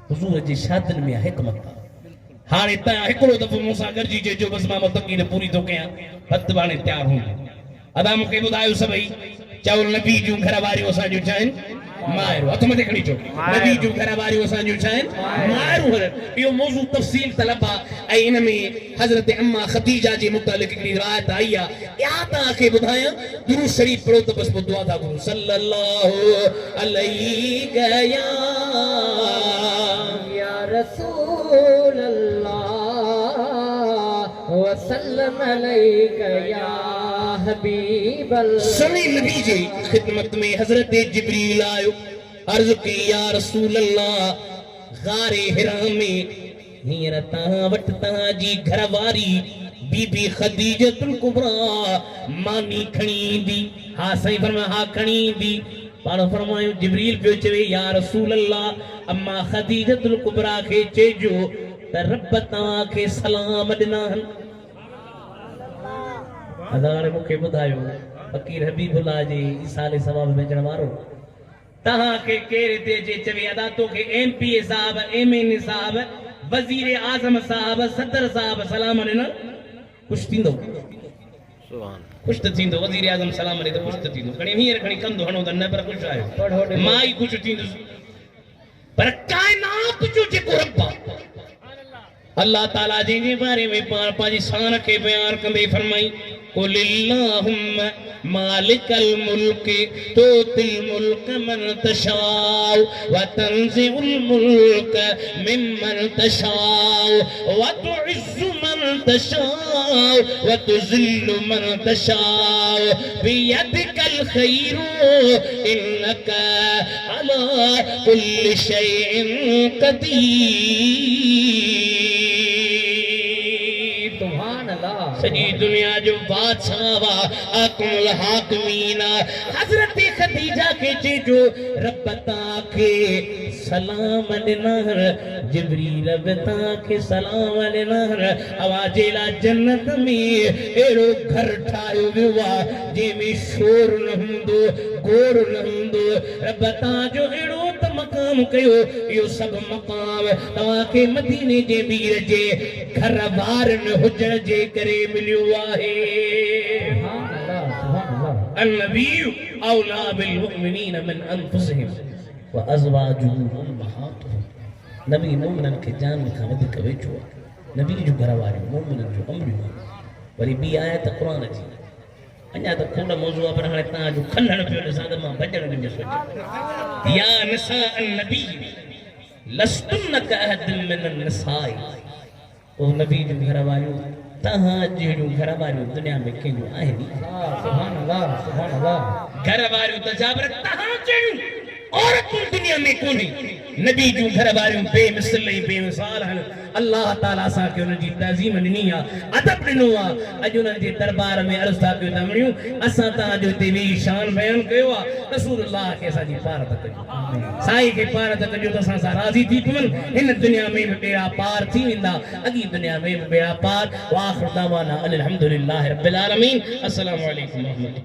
हुज़ूर जी शादियुनि में हिकमत आहे। हाणे तव्हां हिकिड़ो दफ़ो मूंसां गॾिजी चइजो बसि मां तक़ीर पूरी थो कयां, हथ बाणे तयारु हूंदो। अदा मूंखे ॿुधायो सभई, चओ नबी जूं घरवारियूं असांजूं छा आहिनि? माहिरूं। हथ मथे खणी चओ, नबी जूं घरवारियूं असांजूं छा आहिनि? माहिरूं। इहो मौज़ू तफ़सील तलब आहे ऐं इन में हज़रत अम्मा ख़दीजा जे मुतालिक़ हिकिड़ी रिवायत आई आहे, या तव्हांखे ॿुधायां। दुरूद शरीफ़ पढ़ो त बसि पोइ दुआ था करूं। सल्लल्लाहु अलैहि या रसूल अल्लाह वसल्लम अलैका या हबीब अल्लाह। सनी नबी जी खिदमत में हजरत जिब्रील आयो, अर्ज़ की या रसूल अल्लाह, गारे हिरा में हींअर तव्हां वटि तव्हांजी घरवारी बीबी खदीजतुल कुबरा मानी खणी ईंदी। हा साईं फरमायो, हा खणी ईंदी। पाण फरमायो जिब्रील पियो चवे या रसूल अल्लाह, अम्मा खदीजतुल कुबरा खे चइजो त रब तव्हांखे सलाम ॾिना आहिनि। अदार मूंखे ॿुधायो, फ़कीर हबीबुल्लाह जे ईसाले सवाब में अचण वारो तव्हांखे केरु ते जे चवे अदा तोखे MP साहब, MN साहब, वज़ीर आज़म साहब, सदर साहब सलाम ॾिना, ख़ुशि थींदो? ख़ुशि त थींदो। वज़ीर आज़म सलाम ॾे त ख़ुशि त थींदो। खणी हींअर खणी कंदो हणो त न, पर ख़ुशि आहियो, मां ई ख़ुशि थींदुसि। पर काइनात जो जेको रब आहे अल्लाह ताला जंहिंजे बारे में पाण पंहिंजी शान खे बयानु कंदे फरमाई, कुलिल्लाहुम्मा मालिकल मुल्क तुतिल मुल्क मन तशाउ व तंज़िउल मुल्क मिम्मन तशाउ व तुइज़्ज़ु मन तशाउ व तुज़िल्लु मन तशाउ बियदिकल खैरु इन्नका अला कुल्लि शैइन कदीर। सॼी दुनिया जो बादशाह अकुल हाकिमीन हज़रत खदीजा खे चइजो रब तव्हांखे सलाम ॾिना, जिब्रील बि तव्हांखे सलाम ॾिना। अवाजे लाइ जन्नत में अहिड़ो घर ठाहियो वियो आहे जंहिंमें शोर न हूंदो, गोर न हूंदो। रब तव्हांजो अहिड़ो त मक़ाम कयो, इहो सभु मक़ाम तव्हांखे मदीने जे मीर जे घर वारनि हुजण जे करे मिलियो आहे। अन्नबिय्यु औला बिल मुमिनीन मिन अनफुसिहिम व अज़वाजुहु उम्महातुहुम। नबी मोमिननि खे जान खां वधीक वेझो आहे। नबी जूं घर वारियूं मोमिननि जूं अमरियूं। वरी ॿी आयत क़ुरान जी, अञा त खोड़ मौज़ू आहे, पर हाणे तव्हांजो खलण पियो ॾिसां त मां भॼण जो सोचां। या निसा अन्नबी लस्तुन्न कअहदिन मिनन निसाई। ओ नबी जूं घर वारियूं, तव्हां जहिड़ियूं घर वारियूं दुनिया में कंहिंजूं आहिनि? सुभान अल्लाह, सुभान अल्लाह। घर वारियूं त जाबर तव्हां जहिड़ियूं औरतूं दुनिया में कोन्हे। नबी जूं घर वारियूं बेमिसल ऐं बेमिसाल आहिनि। अल्लाह ताला असांखे उनजी तज़ीम ॾिनी आहे, अदब ॾिनो आहे। अॼु उन्हनि जे दरबार में अर्ज़ था कयूं, तमड़ियूं असां तव्हांजो हिते वेही शान बयानु कयो आहे। रसूलुल्लाह खे असांजी पारत कजो, साईं खे पारत कजो त असां सां राज़ी थी पवनि। हिन दुनिया में बि बेड़ा पार थी वेंदा, अॻी दुनिया में बि बेड़ा पार। वाख़िर दावाना अनिल हम्दुलिल्लाहि रब्बिल आलमीन। अस्सलामु अलैकुम।